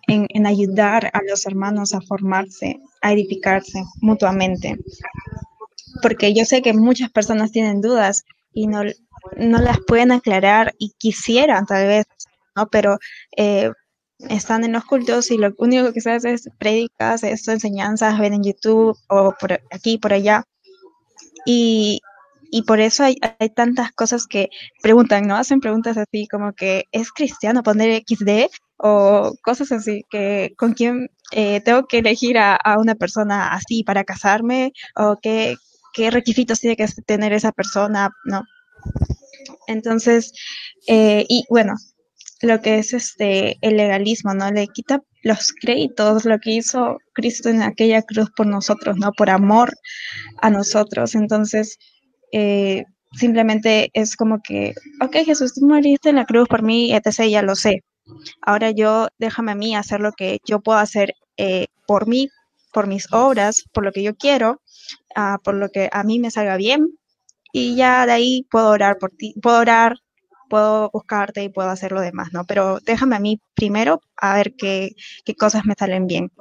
En ayudar a los hermanos a formarse, a edificarse mutuamente. Porque yo sé que muchas personas tienen dudas y no las pueden aclarar y quisieran tal vez, ¿no? Pero están en los cultos y lo único que se hace es prédicas, enseñanzas, ven en YouTube o por aquí, por allá. Y por eso hay tantas cosas que preguntan, ¿no? Hacen preguntas así como que, ¿es cristiano poner XD? O cosas así, que con quién tengo que elegir a una persona así para casarme, o qué requisitos tiene que tener esa persona, ¿no? Entonces, y bueno, lo que es el legalismo, ¿no? Le quita los créditos, lo que hizo Cristo en aquella cruz por nosotros, ¿no? Por amor a nosotros. Entonces, simplemente es como que, ok, Jesús, tú moriste en la cruz por mí, etc., ya lo sé. Ahora déjame a mí hacer lo que yo puedo hacer por mí, por mis obras, por lo que yo quiero, por lo que a mí me salga bien, y ya de ahí puedo orar por ti, puedo buscarte y puedo hacer lo demás, ¿no? Pero déjame a mí primero a ver qué cosas me salen bien.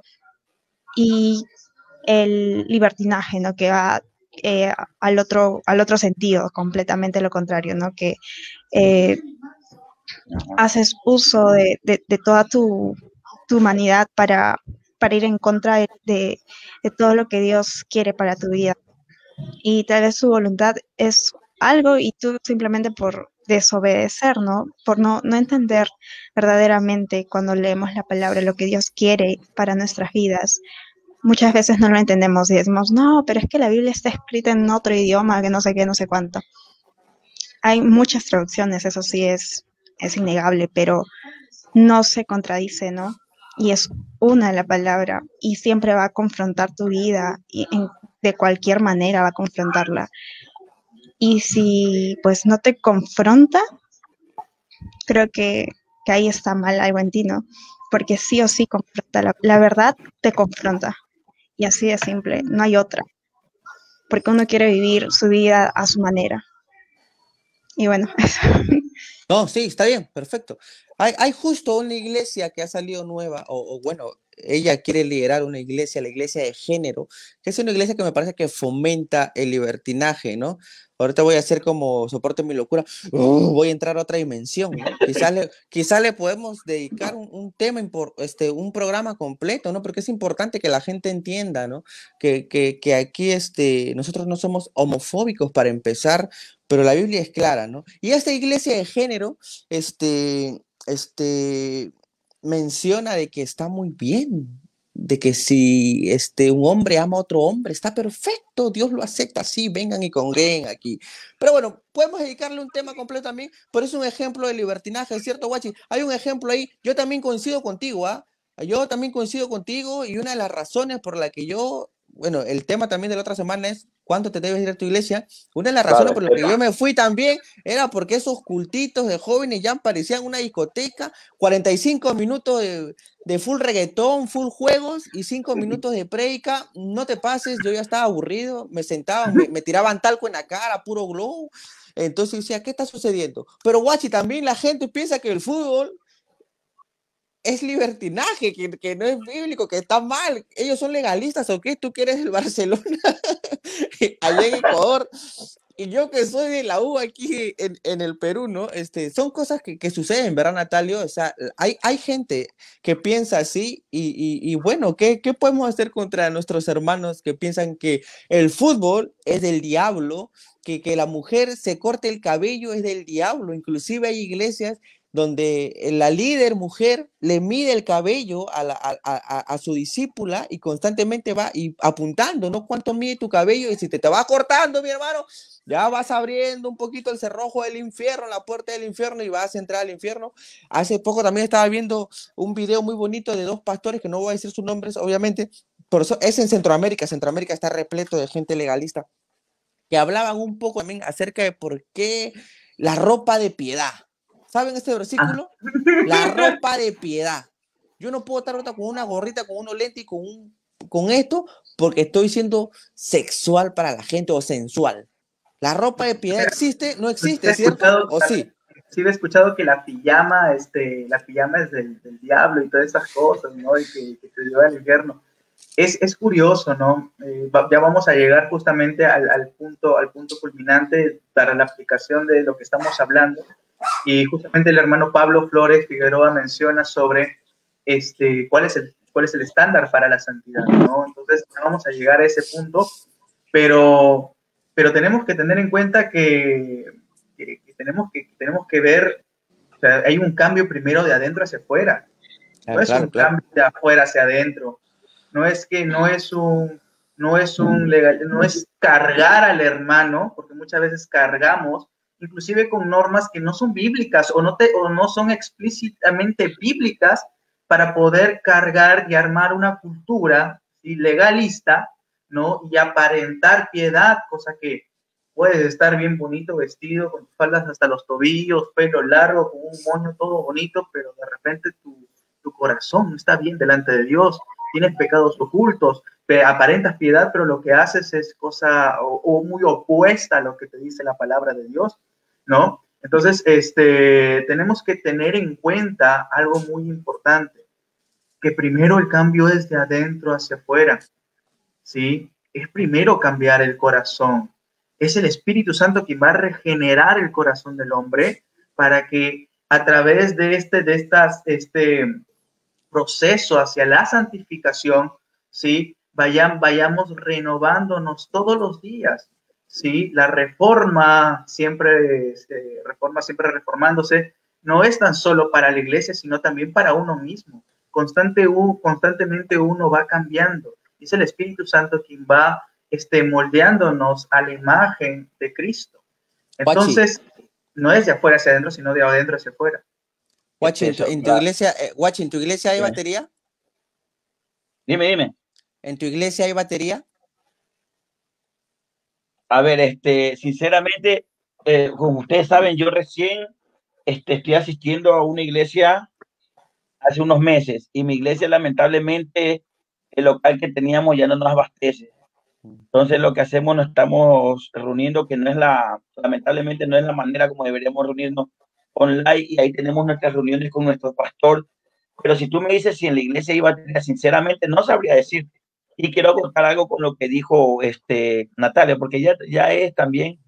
Y el libertinaje, ¿no? Que va al otro sentido, completamente lo contrario, ¿no? Que haces uso de toda tu humanidad para ir en contra de todo lo que Dios quiere para tu vida. Y tal vez su voluntad es algo y tú simplemente por desobedecer, ¿no? Por no entender verdaderamente cuando leemos la palabra lo que Dios quiere para nuestras vidas. Muchas veces no lo entendemos y decimos, no, pero es que la Biblia está escrita en otro idioma, que no sé qué, no sé cuánto. Hay muchas traducciones, eso sí es innegable, pero no se contradice, ¿no? Y es una la palabra y siempre va a confrontar tu vida y de cualquier manera va a confrontarla. Y si pues no te confronta, creo que ahí está mal algo en ti, ¿no? Porque sí o sí confronta, la verdad te confronta. Y así de simple, no hay otra. Porque uno quiere vivir su vida a su manera. Y bueno, eso. No, sí, está bien, perfecto. Hay justo una iglesia que ha salido nueva, o bueno, ella quiere liderar una iglesia, la iglesia de género, que es una iglesia que me parece que fomenta el libertinaje, ¿no? Ahorita voy a hacer como soporte mi locura, voy a entrar a otra dimensión, ¿no? Quizá le podemos dedicar un tema, un programa completo, ¿no? Porque es importante que la gente entienda, ¿no? Que aquí nosotros no somos homofóbicos para empezar, pero la Biblia es clara, ¿no? Y esta iglesia de género, menciona de que está muy bien, de que si un hombre ama a otro hombre, está perfecto, Dios lo acepta así, vengan y congreguen aquí. Pero bueno, podemos dedicarle un tema completo también, pero es un ejemplo de libertinaje, ¿es cierto, Guachi? Hay un ejemplo ahí, yo también coincido contigo, ¿ah? Yo también coincido contigo y una de las razones por la que yo, bueno, el tema también de la otra semana es ¿cuánto te debes ir a tu iglesia? Una de las Claro, razones por las que yo me fui también era porque esos cultitos de jóvenes ya parecían una discoteca, 45 minutos de full reggaetón, full juegos y 5 minutos de prédica, no te pases, yo ya estaba aburrido, me sentaban, me tiraban talco en la cara, puro glow, entonces decía, ¿qué está sucediendo? Pero guachi, también la gente piensa que el fútbol es libertinaje, que no es bíblico, que está mal. Ellos son legalistas, ¿o qué? Tú que eres el Barcelona allá en Ecuador. Y yo que soy de la U aquí en el Perú, ¿no? Son cosas que suceden, ¿verdad, Natalio? O sea, hay gente que piensa así y bueno, ¿qué podemos hacer contra nuestros hermanos que piensan que el fútbol es del diablo, que la mujer se corte el cabello es del diablo? Inclusive hay iglesias donde la líder mujer le mide el cabello a su discípula y constantemente va apuntando, ¿no? ¿Cuánto mide tu cabello? Y si te va cortando, mi hermano, ya vas abriendo un poquito el cerrojo del infierno, la puerta del infierno y vas a entrar al infierno. Hace poco también estaba viendo un video muy bonito de dos pastores, que no voy a decir sus nombres, obviamente, por eso es en Centroamérica. Centroamérica está repleto de gente legalista, que hablaban un poco también acerca de por qué la ropa de piedad. ¿Saben este versículo? La ropa de piedad. Yo no puedo estar ahorita con una gorrita, con unos lentes y con esto, porque estoy siendo sexual para la gente o sensual. ¿La ropa de piedad existe? No existe, ¿cierto? ¿O sí? Sí he escuchado que la pijama es del diablo y todas esas cosas, ¿no? Y que te lleva al infierno. Es curioso, ¿no? Ya vamos a llegar justamente al punto culminante para la aplicación de lo que estamos hablando. Y justamente el hermano Pablo Flores Figueroa menciona sobre cuál es el estándar para la santidad, ¿no? Entonces, ya vamos a llegar a ese punto, pero tenemos que tener en cuenta que tenemos que ver, o sea, hay un cambio primero de adentro hacia afuera, no es un cambio de afuera hacia adentro, no es cargar al hermano, porque muchas veces cargamos, inclusive con normas que no son bíblicas o no son explícitamente bíblicas, para poder cargar y armar una cultura legalista, ¿no? Y aparentar piedad, cosa que puedes estar bien bonito vestido, con faldas hasta los tobillos, pelo largo, con un moño todo bonito, pero de repente tu corazón no está bien delante de Dios, tienes pecados ocultos, aparentas piedad, pero lo que haces es cosa o muy opuesta a lo que te dice la palabra de Dios, ¿no? Entonces, tenemos que tener en cuenta algo muy importante, que primero el cambio es de adentro hacia afuera, ¿sí? Es primero cambiar el corazón. Es el Espíritu Santo quien va a regenerar el corazón del hombre para que a través de este proceso hacia la santificación, ¿sí? Vayamos renovándonos todos los días. ¿sí? La reforma siempre, siempre reformándose, no es tan solo para la iglesia, sino también para uno mismo. Constantemente uno va cambiando. Es el Espíritu Santo quien va moldeándonos a la imagen de Cristo. Entonces, no es de afuera hacia adentro, sino de adentro hacia afuera. Guachi, en tu iglesia hay batería? Dime. ¿En tu iglesia hay batería? A ver, sinceramente, como ustedes saben, yo recién estoy asistiendo a una iglesia hace unos meses y mi iglesia, lamentablemente, el local que teníamos ya no nos abastece. Entonces, lo que hacemos, nos estamos reuniendo, que lamentablemente no es la manera como deberíamos reunirnos online, y ahí tenemos nuestras reuniones con nuestro pastor. Pero si tú me dices si en la iglesia hay batería, sinceramente no sabría decirte. Y quiero contar algo con lo que dijo Natalia, porque ya es también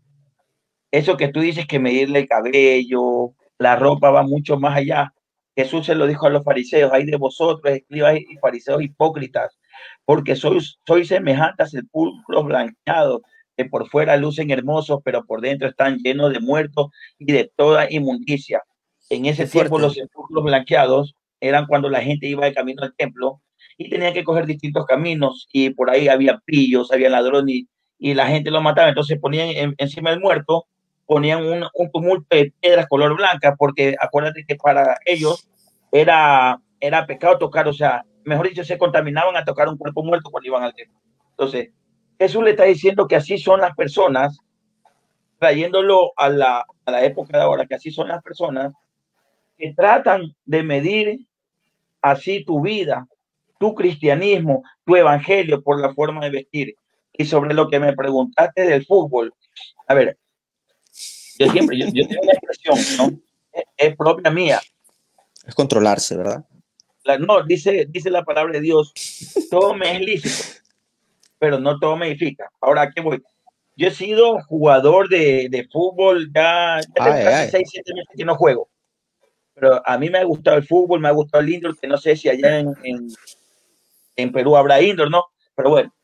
eso que tú dices, que medirle el cabello, la ropa, va mucho más allá. Jesús se lo dijo a los fariseos: hay de vosotros, escribas y fariseos hipócritas, porque sois semejantes a sepulcros blanqueados, que por fuera lucen hermosos, pero por dentro están llenos de muertos y de toda inmundicia. En ese tiempo los sepulcros blanqueados eran cuando la gente iba de camino al templo y tenían que coger distintos caminos, y por ahí había pillos, había ladrones, y la gente lo mataba. Entonces ponían encima del muerto, ponían un tumulto de piedras color blanca, porque acuérdate que para ellos era pecado tocar, o sea, mejor dicho, se contaminaban a tocar un cuerpo muerto cuando iban al templo. Entonces, Jesús le está diciendo que así son las personas, trayéndolo a la época de ahora, que así son las personas que tratan de medir así tu vida, tu cristianismo, tu evangelio, por la forma de vestir. Y sobre lo que me preguntaste del fútbol, a ver, yo tengo una expresión, ¿no? Es propia mía. Es controlarse, ¿verdad? No, dice la palabra de Dios: todo me es lícito, pero no todo me edifica. Ahora, ¿a qué voy? Yo he sido jugador de fútbol, ya casi 6, 7 meses que no juego. Pero a mí me ha gustado el fútbol, me ha gustado el indoor, que no sé si allá en Perú habrá indoor, ¿no? Pero bueno,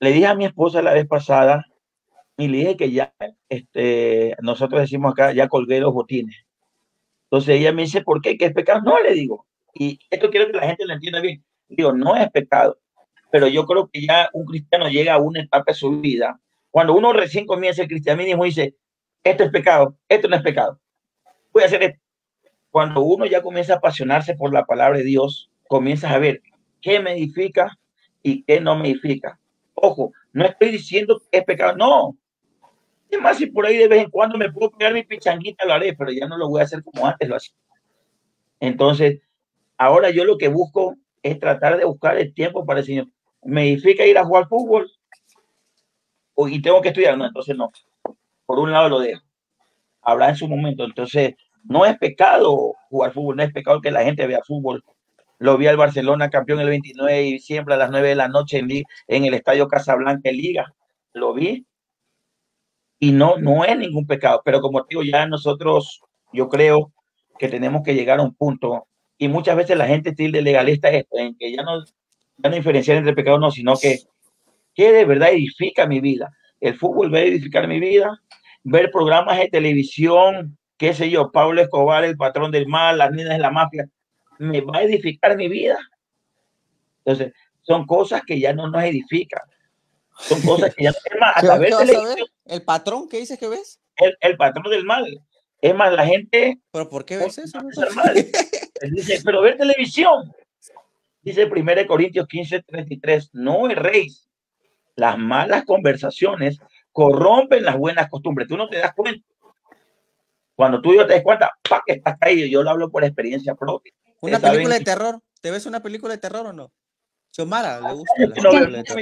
le dije a mi esposa la vez pasada, y le dije que ya, nosotros decimos acá, ya colgué los botines. Entonces ella me dice: ¿por qué? ¿Qué es pecado? No, le digo. Y esto quiero que la gente lo entienda bien. Digo, no es pecado, pero yo creo que ya un cristiano llega a una etapa de su vida, cuando uno recién comienza el cristianismo, y dice: esto es pecado, esto no es pecado, voy a hacer esto. Cuando uno ya comienza a apasionarse por la palabra de Dios, comienzas a ver qué me edifica y qué no me edifica. Ojo, no estoy diciendo que es pecado, no. Es más, si por ahí de vez en cuando me puedo pegar mi pichanguita, lo haré, pero ya no lo voy a hacer como antes lo hacía. Entonces, ahora yo lo que busco es tratar de buscar el tiempo para el Señor. ¿Me edifica ir a jugar fútbol? Y tengo que estudiar, no, entonces no. Por un lado lo dejo. Habrá en su momento. Entonces, no es pecado jugar fútbol, no es pecado que la gente vea fútbol. Lo vi al Barcelona campeón el 29 de diciembre a las 9 de la noche en el Estadio Casablanca en Liga. Lo vi. Y no es ningún pecado. Pero como te digo, ya nosotros, yo creo que tenemos que llegar a un punto, y muchas veces la gente tilde legalista esto, en que ya no diferenciar entre pecado, no, sino que de verdad edifica mi vida. El fútbol va a edificar mi vida. Ver programas de televisión, qué sé yo, Pablo Escobar, el patrón del mal, las nenas de la mafia, me va a edificar mi vida. Entonces, son cosas que ya no nos edifican. Son cosas que ya no es más. Hasta ver televisión. ¿El patrón qué dices que ves? El patrón del mal. Es más, la gente. ¿Pero por qué ves eso? Dice, pero ver televisión. Dice 1 Corintios 15:33, no erréis. Las malas conversaciones corrompen las buenas costumbres. Tú no te das cuenta. Cuando tú te das cuenta, ¡pa!, que estás caído. Yo lo hablo por experiencia propia. ¿Una película de terror? ¿Te ves una película de terror o no? Xiomara, ¿le gusta? Es que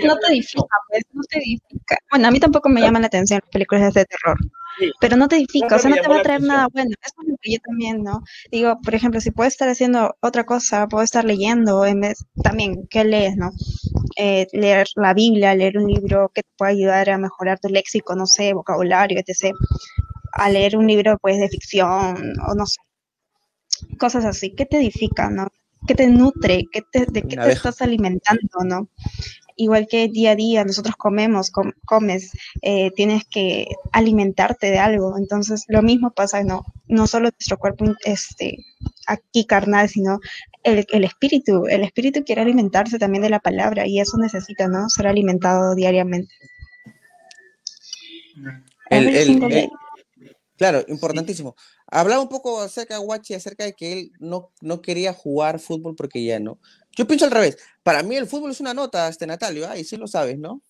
no te edifica, pues, no te edifica. Bueno, a mí tampoco me llaman la atención las películas de terror, sí, pero no te edifica, o sea, no te va a traer nada bueno. Eso es lo que yo también, ¿no? Digo, por ejemplo, si puedes estar haciendo otra cosa, puedes estar leyendo, en vez, también, ¿qué lees, no? Leer la Biblia, leer un libro que te pueda ayudar a mejorar tu léxico, no sé, vocabulario, etc. A leer un libro, pues, de ficción, o no sé, cosas así, ¿qué te edifica, no? qué te nutre, de qué Una te abeja. estás alimentando, ¿no? Igual que día a día nosotros comes, tienes que alimentarte de algo. Entonces, lo mismo pasa, no solo nuestro cuerpo aquí carnal, sino el espíritu. El espíritu quiere alimentarse también de la palabra y eso necesita, ¿no? Ser alimentado diariamente. El, Every el, single day. el- claro, Sí. importantísimo. Hablaba un poco acerca de Guachi, acerca de que él no quería jugar fútbol porque ya no. Yo pienso al revés. Para mí el fútbol es una nota, Natalio, y sí lo sabes, ¿no?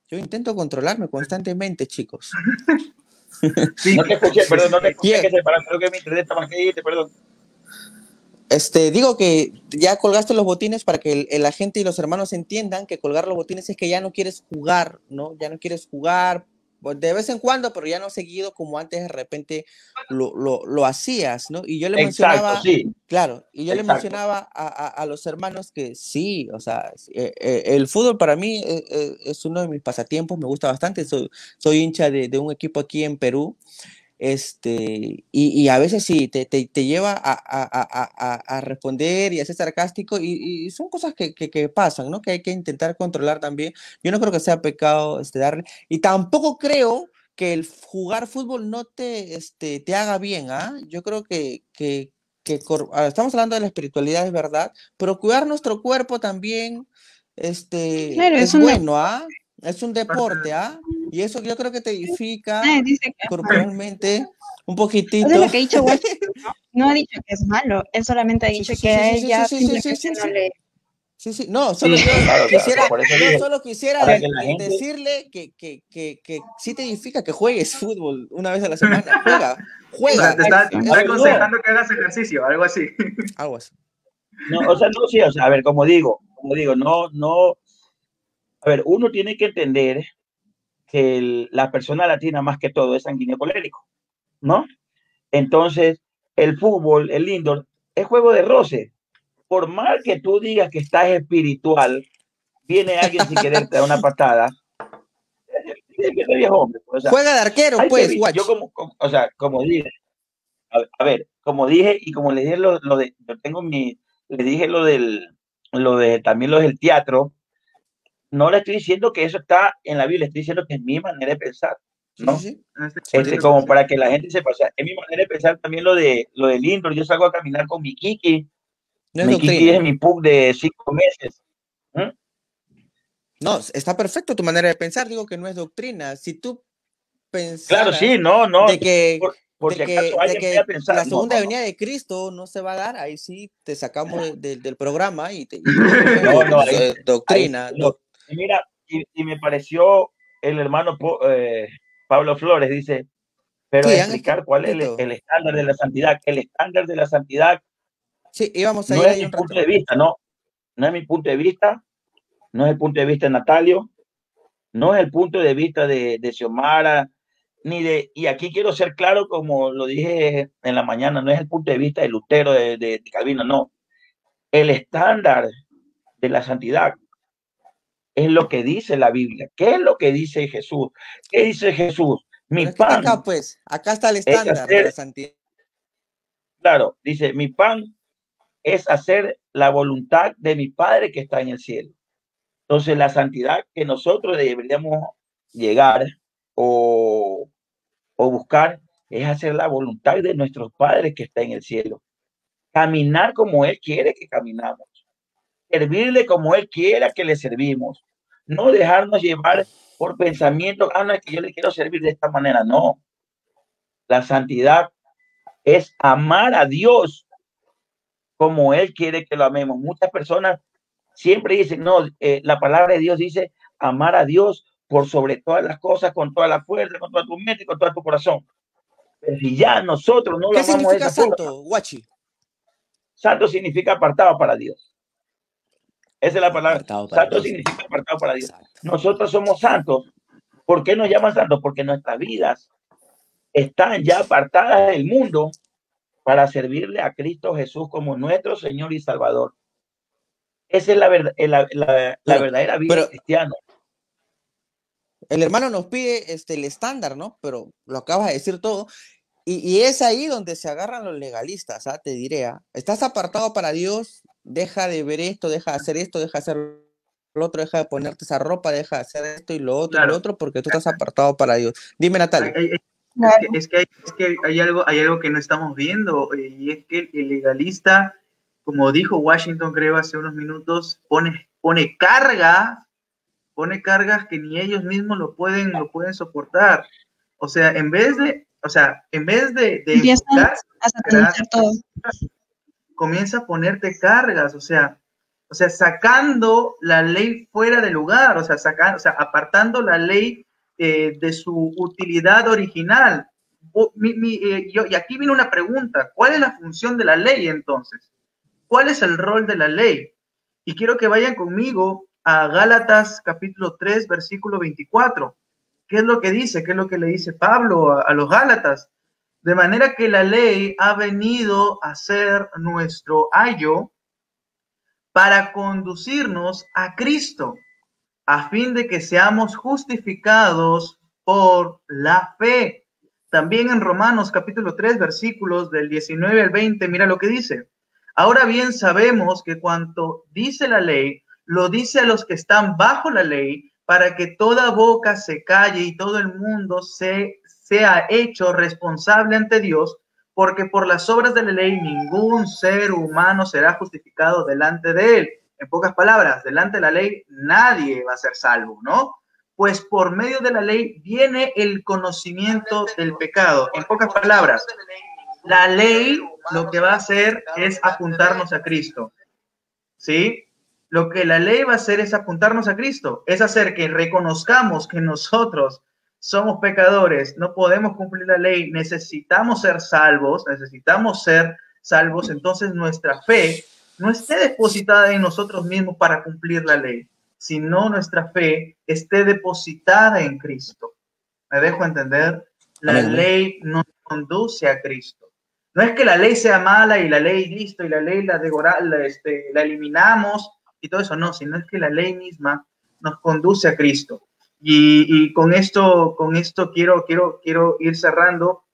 Yo intento controlarme constantemente, chicos. Sí, No te escuché, perdón, no te escuché Yeah. que se paró, creo que mi internet está más que dijiste, perdón. Digo que ya colgaste los botines para que la gente y los hermanos entiendan que colgar los botines es que ya no quieres jugar, ¿no? Ya no quieres jugar pues, de vez en cuando, pero ya no seguido como antes de repente lo hacías, ¿no? Y yo le Exacto, mencionaba, sí, claro, y yo le exacto. mencionaba a los hermanos que sí, o sea, el fútbol para mí es uno de mis pasatiempos, me gusta bastante, soy hincha de un equipo aquí en Perú. Y a veces sí, te lleva a responder y a ser sarcástico y son cosas que pasan, ¿no? Que hay que intentar controlar también. Yo no creo que sea pecado darle, y tampoco creo que el jugar fútbol no te haga bien, ¿ah? Yo creo estamos hablando de la espiritualidad, es verdad, pero cuidar nuestro cuerpo también, Claro, es es un bueno, ¿ah? Es un parte deporte, de- ¿ah? Y eso yo creo que te edifica nadie dice que es malo. corporalmente un Eso es poquitito. lo que ha dicho Watch, ¿no? No ha dicho que es malo, él solamente ha Sí, sí, dicho sí, que sí, a sí, él sí, sí, ya sí, sí, sí, simplemente sí, no sí. le... Sí, sí. No, solo sí, yo Claro, claro, quisiera, por eso yo dije, solo quisiera para que la gente, decirle que sí te edifica que juegues fútbol una vez a la semana. Juega, o sea, juega. te a está ver, no, aconsejando que hagas ejercicio, algo así. Algo así. no, o sea, no, sí, o sea, a ver, como digo, no, no, a ver, uno tiene que entender que la persona latina más que todo es sanguíneo colérico, ¿no? Entonces, el fútbol, el indoor, es juego de roce. Por más que tú digas que estás espiritual, viene alguien sin querer te da una patada, es viejo hombre, pues, o sea, Juega de arquero, hay que pues, evitar, yo watch. o sea, como dije, a ver, como dije y como le dije lo de, yo tengo le dije también lo del teatro, no le estoy diciendo que eso está en la Biblia, estoy diciendo que es mi manera de pensar, Sí, sí, ¿no? sí. Se entiende Como para perfecto. que la gente sepa, o sea, es mi manera de pensar también lo del indoor, yo salgo a caminar con No es mi Kiki es doctrina. mi pug de 5 meses, ¿eh? No, está perfecto tu manera de pensar. Digo que no es doctrina. Si tú Claro, sí, pensaras no, no, de que, por si acaso alguien vaya a pensar, la no, segunda no, no, venida de Cristo no se va a dar, ahí sí te sacamos del programa y te digo que no es no, no, ahí sí, doctrina. no. Y mira, y me pareció el hermano Pablo Flores, dice, pero Sí, han explicar cuál es escrito. el estándar de la santidad. El estándar de la santidad Sí, íbamos a no ir es ahí mi un punto rato. de vista, no, no es mi punto de vista, no es el punto de vista de Natalio, no es el punto de vista de Xiomara, y aquí quiero ser claro, como lo dije en la mañana, no es el punto de vista de Lutero, de Calvino, no. El estándar de la santidad es lo que dice la Biblia. ¿Qué es lo que dice Jesús? ¿Qué dice Jesús? Pero Mi es que está acá, pan pues. Acá está el es estándar de la hacer, santidad. claro, dice, mi pan es hacer la voluntad de mi Padre que está en el cielo. Entonces, la santidad que nosotros deberíamos llegar o, o buscar es hacer la voluntad de nuestros padres que está en el cielo. Caminar como Él quiere que caminamos. Servirle como Él quiera que le servimos. No dejarnos llevar por pensamientos, no, es que yo le quiero servir de esta manera. No. La santidad es amar a Dios como Él quiere que lo amemos. Muchas personas siempre dicen, no, la palabra de Dios dice amar a Dios por sobre todas las cosas, con toda la fuerza, con toda tu mente y con todo tu corazón. Pero si ya nosotros no lo ¿Qué amamos de significa esa forma, santo, Guachi? santo significa apartado para Dios. Esa es la palabra. Apartado para Santo Dios. significa apartado para Dios. Exacto. Nosotros somos santos. ¿Por qué nos llaman santos? Porque nuestras vidas están ya apartadas del mundo para servirle a Cristo Jesús como nuestro Señor y Salvador. Esa es la Pero, verdadera vida pero del cristiano. el hermano nos pide el estándar, ¿no? Pero lo acabas de decir todo. Y es ahí donde se agarran los legalistas, ¿ah? Te diré, ¿ah? Estás apartado para Dios, deja de ver esto, deja de hacer esto, deja de hacer lo otro, deja de ponerte esa ropa, deja de hacer esto y lo otro y lo Claro. otro, porque tú estás apartado para Dios. Dime, Natalia. Hay algo que no estamos viendo, y es que el legalista, como dijo Washington, creo, hace unos minutos, pone cargas que ni ellos mismos lo pueden soportar. O sea, en vez de Empiezan enfocarse, a satanizar todo. comienza a ponerte cargas, o sea, sacando la ley fuera de lugar, o sea, apartando la ley de su utilidad original. Y aquí viene una pregunta: ¿cuál es la función de la ley entonces? ¿Cuál es el rol de la ley? Y quiero que vayan conmigo a Gálatas capítulo 3, versículo 24. ¿Qué es lo que dice? ¿Qué es lo que le dice Pablo a los Gálatas? De manera que la ley ha venido a ser nuestro ayo para conducirnos a Cristo, a fin de que seamos justificados por la fe. También en Romanos capítulo 3, versículos del 19 al 20, mira lo que dice. Ahora bien sabemos que cuanto dice la ley, lo dice a los que están bajo la ley, para que toda boca se calle y todo el mundo sea hecho responsable ante Dios, porque por las obras de la ley ningún ser humano será justificado delante de él. En pocas palabras, delante de la ley nadie va a ser salvo, ¿no? Pues por medio de la ley viene el conocimiento del pecado. En pocas palabras, la ley lo que va a hacer es apuntarnos a Cristo, ¿sí? Lo que la ley va a hacer es apuntarnos a Cristo, es hacer que reconozcamos que nosotros somos pecadores, no podemos cumplir la ley, necesitamos ser salvos, entonces nuestra fe no esté depositada en nosotros mismos para cumplir la ley, sino nuestra fe esté depositada en Cristo. ¿Me dejo entender? La ley nos conduce a Cristo. No es que la ley sea mala y la ley listo y la ley la eliminamos y todo eso, no, sino es que la ley misma nos conduce a Cristo. Y con esto quiero ir cerrando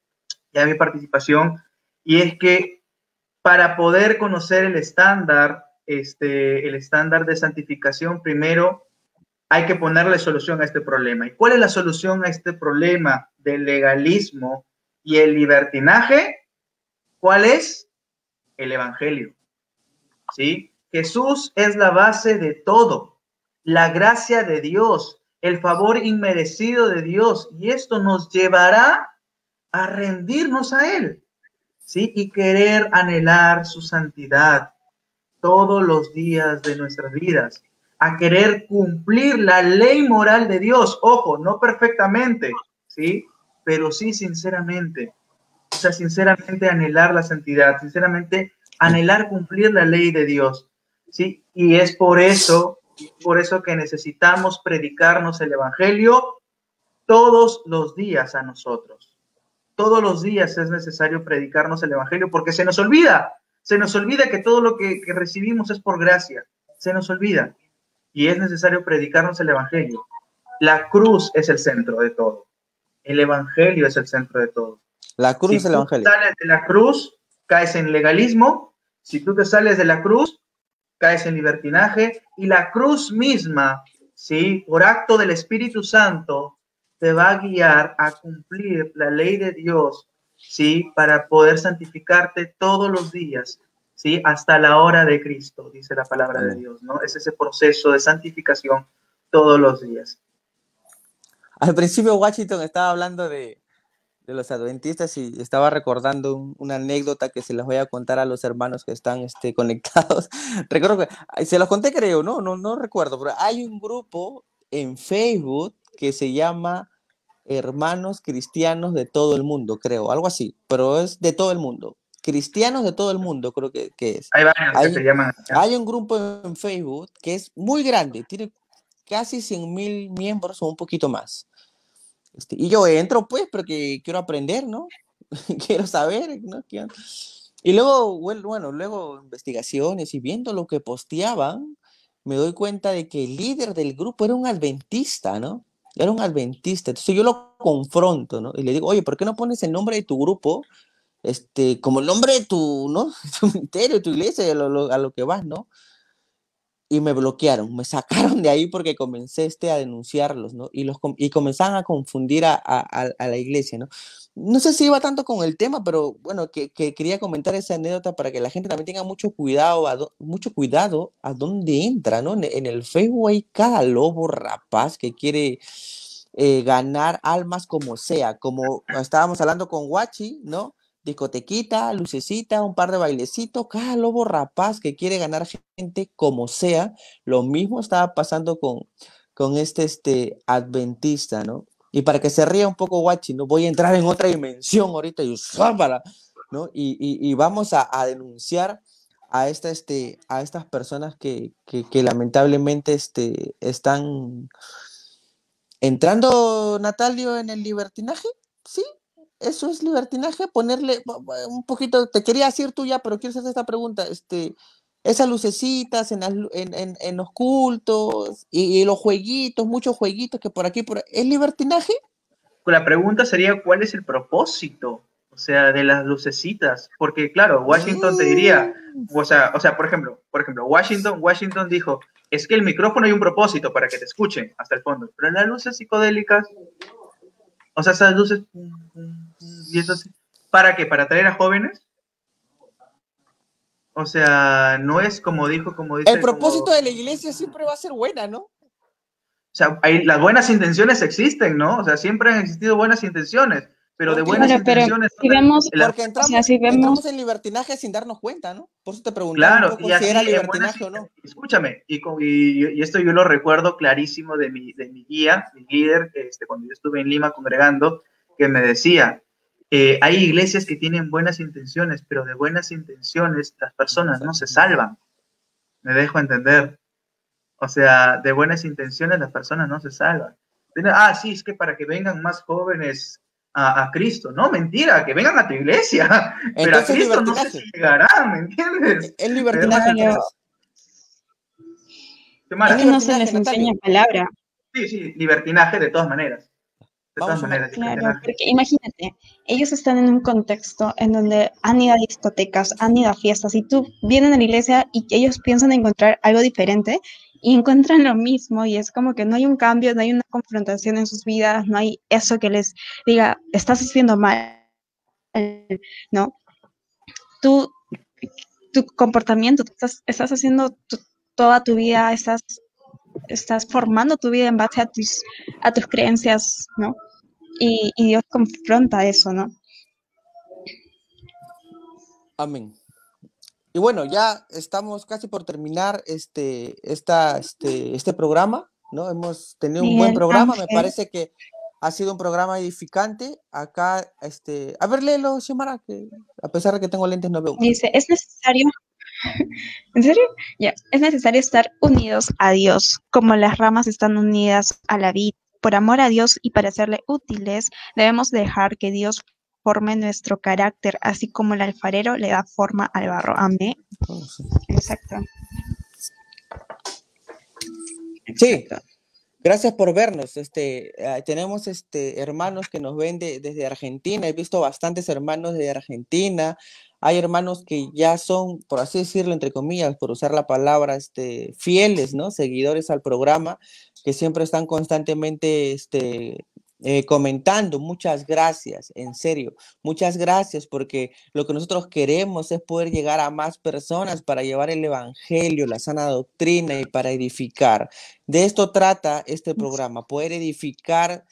ya mi participación, y es que para poder conocer el estándar de santificación, primero hay que ponerle solución a este problema. ¿Y cuál es la solución a este problema del legalismo y el libertinaje? ¿Cuál es? El Evangelio. ¿Sí? Jesús es la base de todo, la gracia de Dios, el favor inmerecido de Dios, y esto nos llevará a rendirnos a Él, ¿sí? Y querer anhelar su santidad todos los días de nuestras vidas, a querer cumplir la ley moral de Dios, ojo, no perfectamente, ¿sí? Pero sí sinceramente. O sea, sinceramente anhelar la santidad, sinceramente anhelar cumplir la ley de Dios, ¿sí? Y es por eso que necesitamos predicarnos el Evangelio todos los días a nosotros. Todos los días es necesario predicarnos el Evangelio, porque se nos olvida que todo lo que recibimos es por gracia, se nos olvida, y es necesario predicarnos el Evangelio. La cruz es el centro de todo, el Evangelio es el centro de todo. La cruz es el Evangelio. Si tú sales de la cruz, caes en legalismo. Si tú te sales de la cruz, caes en libertinaje. Y la cruz misma, ¿sí? Por acto del Espíritu Santo, te va a guiar a cumplir la ley de Dios, ¿sí? Para poder santificarte todos los días, ¿sí? Hasta la hora de Cristo, dice la palabra de Dios, ¿no? Es ese proceso de santificación todos los días. Al principio Washington estaba hablando de los adventistas y estaba recordando una anécdota que se las voy a contar a los hermanos que están conectados. Recuerdo que se los conté, creo, no recuerdo, pero hay un grupo en Facebook que se llama Hermanos Cristianos de todo el mundo, creo, algo así, pero es de todo el mundo. Cristianos de todo el mundo, creo que es. Hay varios que se llaman. Hay un grupo en Facebook que es muy grande, tiene casi 100,000 miembros o un poquito más. Y yo entro, pues, porque quiero aprender, ¿no? Quiero saber, ¿no? Y luego, bueno, luego investigaciones y viendo lo que posteaban, me doy cuenta de que el líder del grupo era un adventista, ¿no? Era un adventista. Entonces yo lo confronto, ¿no? Y le digo, oye, ¿por qué no pones el nombre de tu grupo como el nombre de tu, ¿no? Tu ministerio, tu iglesia, a lo que vas, ¿no? Y me bloquearon, me sacaron de ahí porque comencé a denunciarlos, ¿no? Y comenzaban a confundir a la iglesia, ¿no? No sé si iba tanto con el tema, pero bueno, que quería comentar esa anécdota para que la gente también tenga mucho cuidado a dónde entra, ¿no? En el Facebook hay cada lobo rapaz que quiere ganar almas como sea, como estábamos hablando con Guachi, ¿no? Discotequita, lucecita, un par de bailecitos, cada lobo rapaz que quiere ganar gente como sea, lo mismo estaba pasando con este adventista, ¿no? Y para que se ría un poco Guachi, ¿no? Voy a entrar en otra dimensión ahorita y para, ¿no? Y vamos a denunciar a estas personas que lamentablemente están entrando, Natalio, en el libertinaje. Sí, eso es libertinaje, ponerle un poquito, te quería decir tú ya, pero quiero hacer esta pregunta, esas lucecitas en los cultos y los jueguitos, muchos jueguitos que por aquí, ¿es libertinaje? La pregunta sería, ¿cuál es el propósito? O sea, de las lucecitas. Porque, claro, Washington te diría, por ejemplo, Washington dijo, es que el micrófono hay un propósito para que te escuchen hasta el fondo. Pero las luces psicodélicas, o sea, esas luces, y eso, ¿para qué? ¿Para atraer a jóvenes? O sea, no es como dice... El propósito de la iglesia siempre va a ser buena, ¿no? O sea, las buenas intenciones existen, ¿no? O sea, siempre han existido buenas intenciones, pero de buenas intenciones... Si vemos, porque entramos en libertinaje sin darnos cuenta, ¿no? Por eso te preguntaba un poco si era libertinaje o no. Escúchame, y esto yo lo recuerdo clarísimo de mi guía, mi líder, cuando yo estuve en Lima congregando, que me decía, hay iglesias que tienen buenas intenciones, pero de buenas intenciones las personas no se salvan. Me dejo entender. O sea, de buenas intenciones las personas no se salvan. Sí, es que para que vengan más jóvenes a Cristo. No, mentira, que vengan a tu iglesia. Pero a Cristo no sé si llegarán, ¿me entiendes? Es libertinaje. Es que no se les enseña palabra. Sí, libertinaje de todas maneras. De todas maneras. Claro, porque imagínate, ellos están en un contexto en donde han ido a discotecas, han ido a fiestas, y tú vienen a la iglesia y ellos piensan encontrar algo diferente y encuentran lo mismo, y es como que no hay un cambio, no hay una confrontación en sus vidas, no hay eso que les diga, estás haciendo mal, ¿no? Tu comportamiento, tú estás haciendo toda tu vida, estás formando tu vida en base a tus creencias, ¿no? Y Dios confronta eso, ¿no? Amén. Y bueno, ya estamos casi por terminar este programa, ¿no? Hemos tenido un buen programa, me parece que ha sido un programa edificante. Acá, a ver, léelo, Xiomara, que a pesar de que tengo lentes no veo. Dice, es necesario, ¿en serio? Ya, es necesario estar unidos a Dios, como las ramas están unidas a la vid. Por amor a Dios y para serle útiles, debemos dejar que Dios forme nuestro carácter, así como el alfarero le da forma al barro. Amén. Sí. Exacto. Sí. Gracias por vernos. Tenemos hermanos que nos ven desde Argentina. He visto bastantes hermanos de Argentina. Hay hermanos que ya son, por así decirlo, entre comillas, por usar la palabra, fieles, ¿no? Seguidores al programa, que siempre están constantemente comentando. Muchas gracias, en serio. Muchas gracias, porque lo que nosotros queremos es poder llegar a más personas para llevar el evangelio, la sana doctrina y para edificar. De esto trata este programa, poder edificar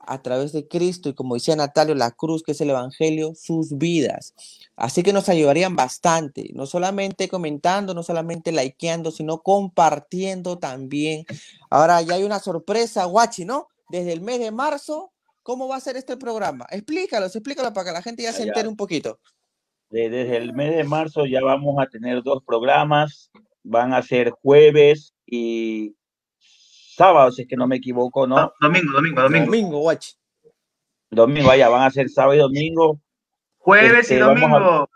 a través de Cristo y, como decía Natalio, la cruz, que es el evangelio, sus vidas. Así que nos ayudarían bastante, no solamente comentando, no solamente likeando, sino compartiendo también. Ahora ya hay una sorpresa, Guachi, ¿no? Desde el mes de marzo, ¿cómo va a ser este programa? Explícalo para que la gente ya se entere un poquito. Desde el mes de marzo ya vamos a tener 2 programas, van a ser jueves y sábado, si es que no me equivoco, ¿no? Domingo, Guachi. Domingo, allá van a ser sábado y domingo. Jueves y domingo.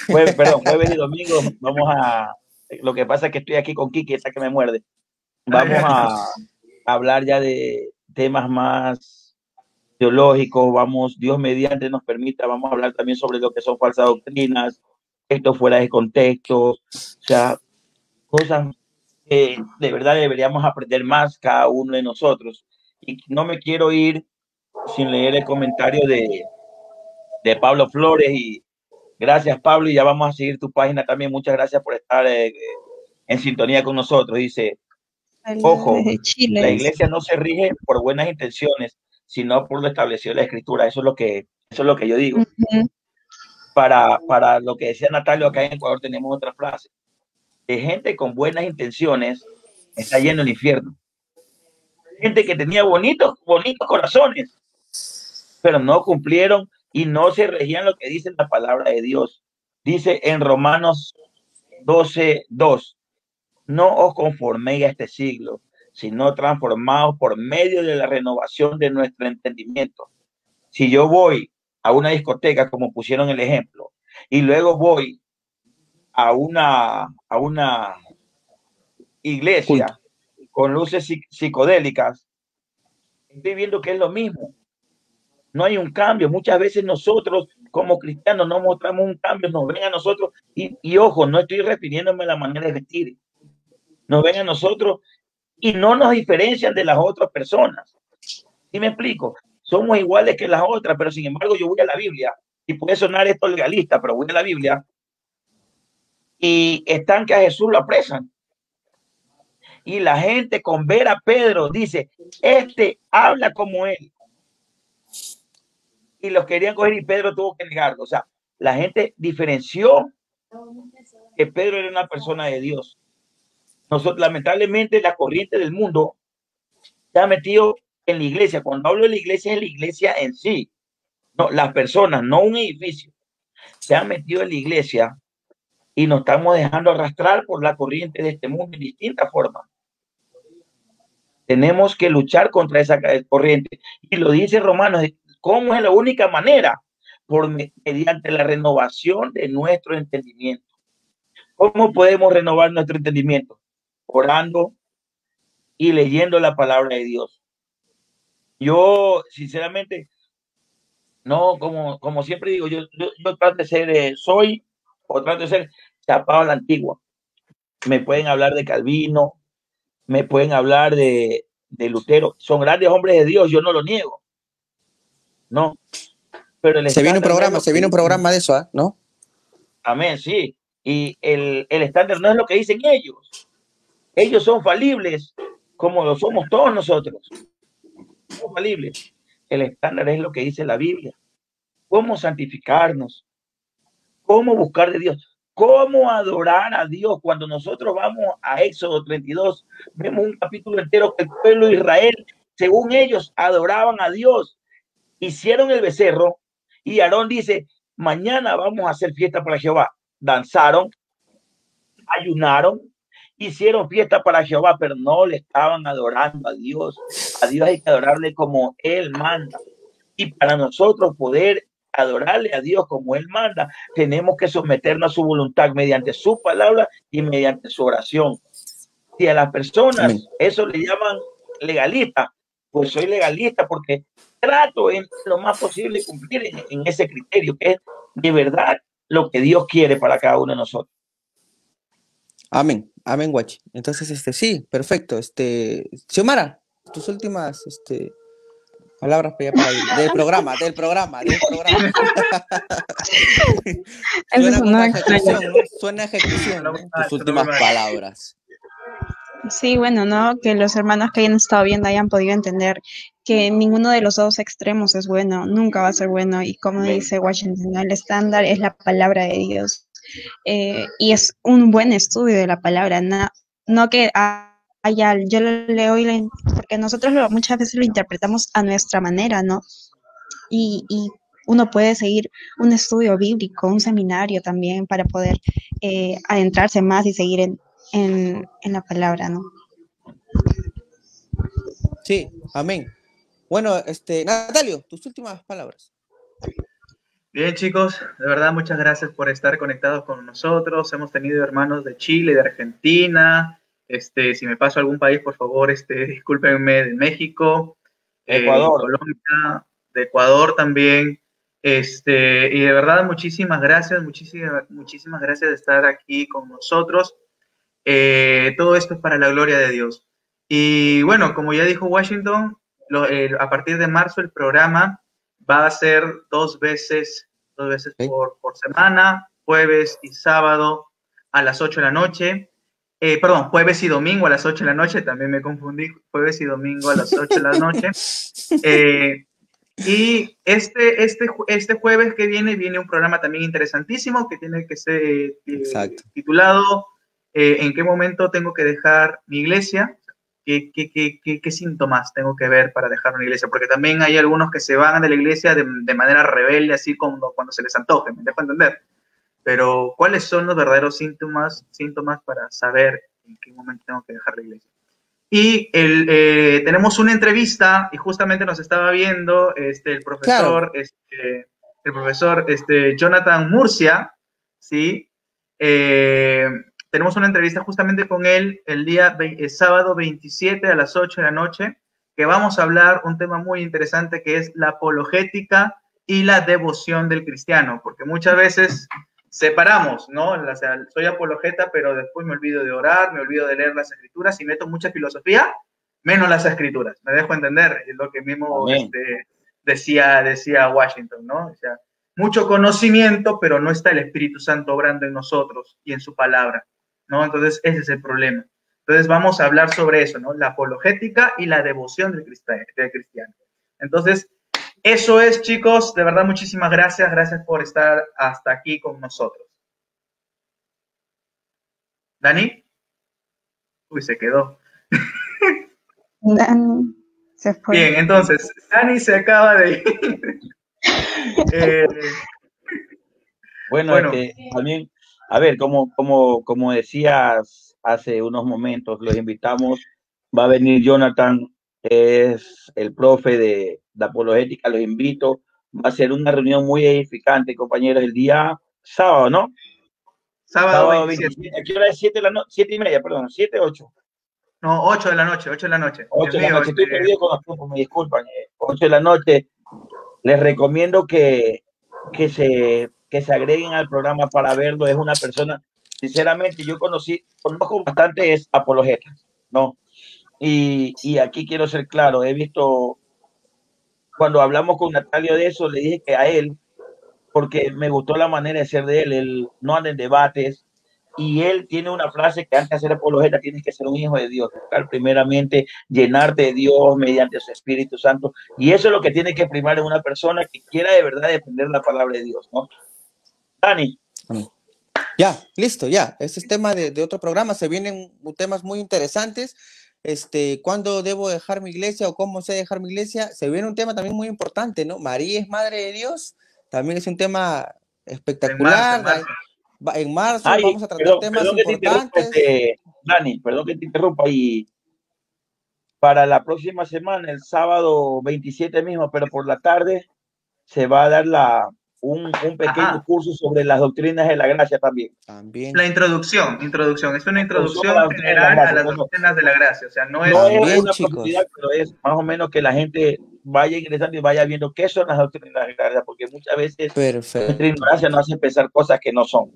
Jueves y domingo vamos a... Lo que pasa es que estoy aquí con Kiki, esa que me muerde. Vamos a hablar ya de temas más teológicos, Dios mediante nos permita, vamos a hablar también sobre lo que son falsas doctrinas, esto fuera de contexto, o sea, cosas que de verdad deberíamos aprender más cada uno de nosotros. Y no me quiero ir sin leer el comentario de Pablo Flores, y gracias, Pablo, y ya vamos a seguir tu página también. Muchas gracias por estar en sintonía con nosotros. Dice, ojo, Desde Chile. la iglesia no se rige por buenas intenciones, sino por lo establecido en la Escritura. Eso es lo que yo digo. Para lo que decía Natalio, acá en Ecuador tenemos otra frase. De gente con buenas intenciones está lleno el infierno. Gente que tenía bonitos corazones, pero no cumplieron y no se regían lo que dice la palabra de Dios. Dice en Romanos 12:2, no os conforméis a este siglo, sino transformaos por medio de la renovación de nuestro entendimiento. Si yo voy a una discoteca, como pusieron el ejemplo, y luego voy a una iglesia con luces psicodélicas, estoy viendo que es lo mismo. No hay un cambio. Muchas veces nosotros como cristianos no mostramos un cambio, nos ven a nosotros y ojo, no estoy refiriéndome a la manera de vestir, nos ven a nosotros y no nos diferencian de las otras personas. ¿Sí me explico? Somos iguales que las otras, pero sin embargo yo voy a la Biblia, y puede sonar esto legalista, pero voy a la Biblia y están que a Jesús lo apresan. Y la gente con ver a Pedro dice, este habla como él. Y los querían coger y Pedro tuvo que negarlo. O sea, la gente diferenció que Pedro era una persona de Dios. Nosotros, lamentablemente, la corriente del mundo se ha metido en la iglesia. Cuando hablo de la iglesia, es la iglesia en sí. No, las personas, no un edificio. Se han metido en la iglesia y nos estamos dejando arrastrar por la corriente de este mundo en distintas formas. Tenemos que luchar contra esa corriente. Y lo dice Romanos, ¿cómo es la única manera? Mediante la renovación de nuestro entendimiento. ¿Cómo podemos renovar nuestro entendimiento? Orando y leyendo la palabra de Dios. Yo, sinceramente, no, como siempre digo, yo trato de ser, trato de ser chapado a la antigua. Me pueden hablar de Calvino, me pueden hablar de Lutero. Son grandes hombres de Dios, yo no lo niego. No. Pero se viene un programa de eso, ¿no? Amén, sí. Y el estándar no es lo que dicen ellos. Ellos son falibles, como lo somos todos nosotros. Somos falibles. El estándar es lo que dice la Biblia. Cómo santificarnos, cómo buscar de Dios, cómo adorar a Dios. Cuando nosotros vamos a Éxodo 32, vemos un capítulo entero que el pueblo de Israel, según ellos, adoraban a Dios. Hicieron el becerro y Aarón dice, mañana vamos a hacer fiesta para Jehová. Danzaron, ayunaron, hicieron fiesta para Jehová, pero no le estaban adorando a Dios. A Dios hay que adorarle como Él manda. Y para nosotros poder adorarle a Dios como Él manda, tenemos que someternos a su voluntad mediante su palabra y mediante su oración. Si a las personas eso le llaman legalista, pues soy legalista porque trato en lo más posible cumplir en ese criterio, que es de verdad lo que Dios quiere para cada uno de nosotros. Amén, amén, Guachi. Entonces, sí, perfecto. Xiomara, tus últimas, palabras del programa. Suena ejecución, ¿no? Tus últimas palabras. Sí, bueno, ¿no? Que los hermanos que hayan estado viendo hayan podido entender que ninguno de los dos extremos es bueno, nunca va a ser bueno. Y como dice Washington, el estándar es la palabra de Dios. Y es un buen estudio de la palabra, no que yo lo leo porque nosotros muchas veces lo interpretamos a nuestra manera, ¿no? Y uno puede seguir un estudio bíblico, un seminario también para poder adentrarse más y seguir en la palabra, ¿no? Sí, amén. Bueno, Natalio, tus últimas palabras. Bien, chicos, de verdad muchas gracias por estar conectados con nosotros. Hemos tenido hermanos de Chile, de Argentina. Si me paso a algún país, por favor, discúlpenme, de México, Ecuador, Colombia, de Ecuador también. Y de verdad, muchísimas gracias, muchísimas gracias de estar aquí con nosotros. Todo esto es para la gloria de Dios. Y bueno, como ya dijo Washington, a partir de marzo el programa va a ser dos veces por semana, jueves y sábado a las 8 de la noche. Perdón, jueves y domingo a las 8 de la noche, también me confundí, jueves y domingo a las 8 de la noche. Y este jueves que viene un programa también interesantísimo que tiene que ser titulado ¿en qué momento tengo que dejar mi iglesia? ¿Qué síntomas tengo que ver para dejar una iglesia? Porque también hay algunos que se van de la iglesia de manera rebelde, así como cuando se les antoje, ¿me dejo entender? Pero ¿cuáles son los verdaderos síntomas para saber en qué momento tengo que dejar la iglesia? Y tenemos una entrevista y justamente nos estaba viendo el profesor, Jonathan Murcia, ¿sí? Tenemos una entrevista justamente con él el sábado 27 a las 8 de la noche, que vamos a hablar un tema muy interesante que es la apologética y la devoción del cristiano, porque muchas veces separamos, ¿no? O sea, soy apologeta, pero después me olvido de orar, me olvido de leer las escrituras y meto mucha filosofía, menos las escrituras. Me dejo entender, es lo que mismo decía Washington, ¿no? O sea, mucho conocimiento, pero no está el Espíritu Santo obrando en nosotros y en su palabra, ¿no? Entonces, ese es el problema. Entonces, vamos a hablar sobre eso, ¿no? La apologética y la devoción del cristiano. Entonces, eso es, chicos, de verdad, muchísimas gracias. Gracias por estar hasta aquí con nosotros. ¿Dani? Uy, se quedó. Dani se fue. Bien, entonces, Dani se acaba de ir. Bueno, también, a ver, como decías hace unos momentos, los invitamos, va a venir Jonathan, es el profe de apologética, los invito, va a ser una reunión muy edificante, compañeros, el día sábado, ¿no? Sábado 27. ¿A qué hora es? 7:30, perdón, 7, 8. No, 8 de la noche, 8 de la noche. 8 de la noche, estoy perdido con los tiempos, me disculpan. 8 de la noche, les recomiendo que se agreguen al programa para verlo. Es una persona, sinceramente, yo conozco bastantes apologetas, ¿no? Y aquí quiero ser claro, he visto, cuando hablamos con Natalio de eso, le dije que a él, porque me gustó la manera de ser de él no anda en debates, y él tiene una frase que antes de ser apologeta tienes que ser un hijo de Dios, buscar primeramente llenarte de Dios mediante su Espíritu Santo, y eso es lo que tiene que primar en una persona que quiera de verdad defender la palabra de Dios, ¿no? Dani. Ya, listo, ya. Este es tema de otro programa, se vienen temas muy interesantes. ¿Cuándo debo dejar mi iglesia o cómo sé dejar mi iglesia? Se viene un tema también muy importante, ¿no? María es madre de Dios, también es un tema espectacular. En marzo vamos a tratar temas importantes. Dani, perdón que te interrumpa, y para la próxima semana, el sábado 27 mismo, pero por la tarde, se va a dar un pequeño curso sobre las doctrinas de la gracia también. La introducción, es una introducción general a las doctrinas de la gracia, o sea, no es una profundidad, pero es más o menos que la gente vaya ingresando y vaya viendo qué son las doctrinas de la gracia, porque muchas veces nuestra ignorancia nos hace pensar cosas que no son.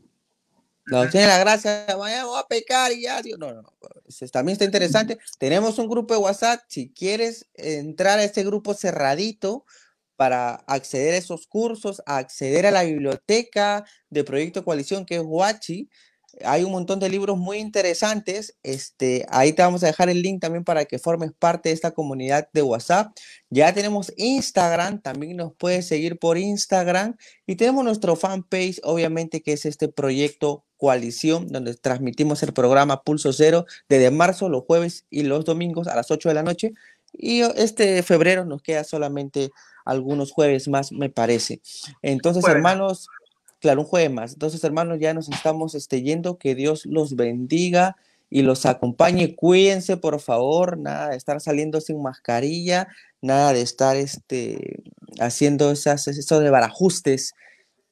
La doctrina de la gracia, vaya, voy a pecar y ya, no. También está interesante. Tenemos un grupo de WhatsApp, si quieres entrar a este grupo cerradito, para acceder a esos cursos, acceder a la biblioteca de Proyecto Coalición, que es Huachi. Hay un montón de libros muy interesantes. Ahí te vamos a dejar el link también para que formes parte de esta comunidad de WhatsApp. Ya tenemos Instagram, también nos puedes seguir por Instagram. Y tenemos nuestro fanpage, obviamente, que es este Proyecto Coalición, donde transmitimos el programa Pulso Cero desde marzo, los jueves y los domingos a las 8 de la noche. Y febrero nos queda solamente algunos jueves más, me parece. Entonces, hermanos, claro, un jueves más. Entonces, hermanos, ya nos estamos yendo. Que Dios los bendiga y los acompañe. Cuídense, por favor. Nada de estar saliendo sin mascarilla, nada de estar haciendo eso de barajustes,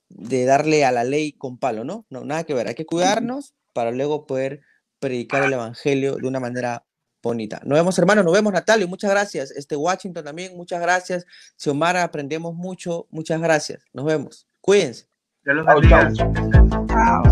de darle a la ley con palo, ¿no? No, nada que ver. Hay que cuidarnos para luego poder predicar el evangelio de una manera bonita. Nos vemos, hermano, nos vemos, Natalio, muchas gracias. Washington también, muchas gracias. Xiomara, aprendemos mucho, muchas gracias. Nos vemos. Cuídense. Dios los bendiga. Chao.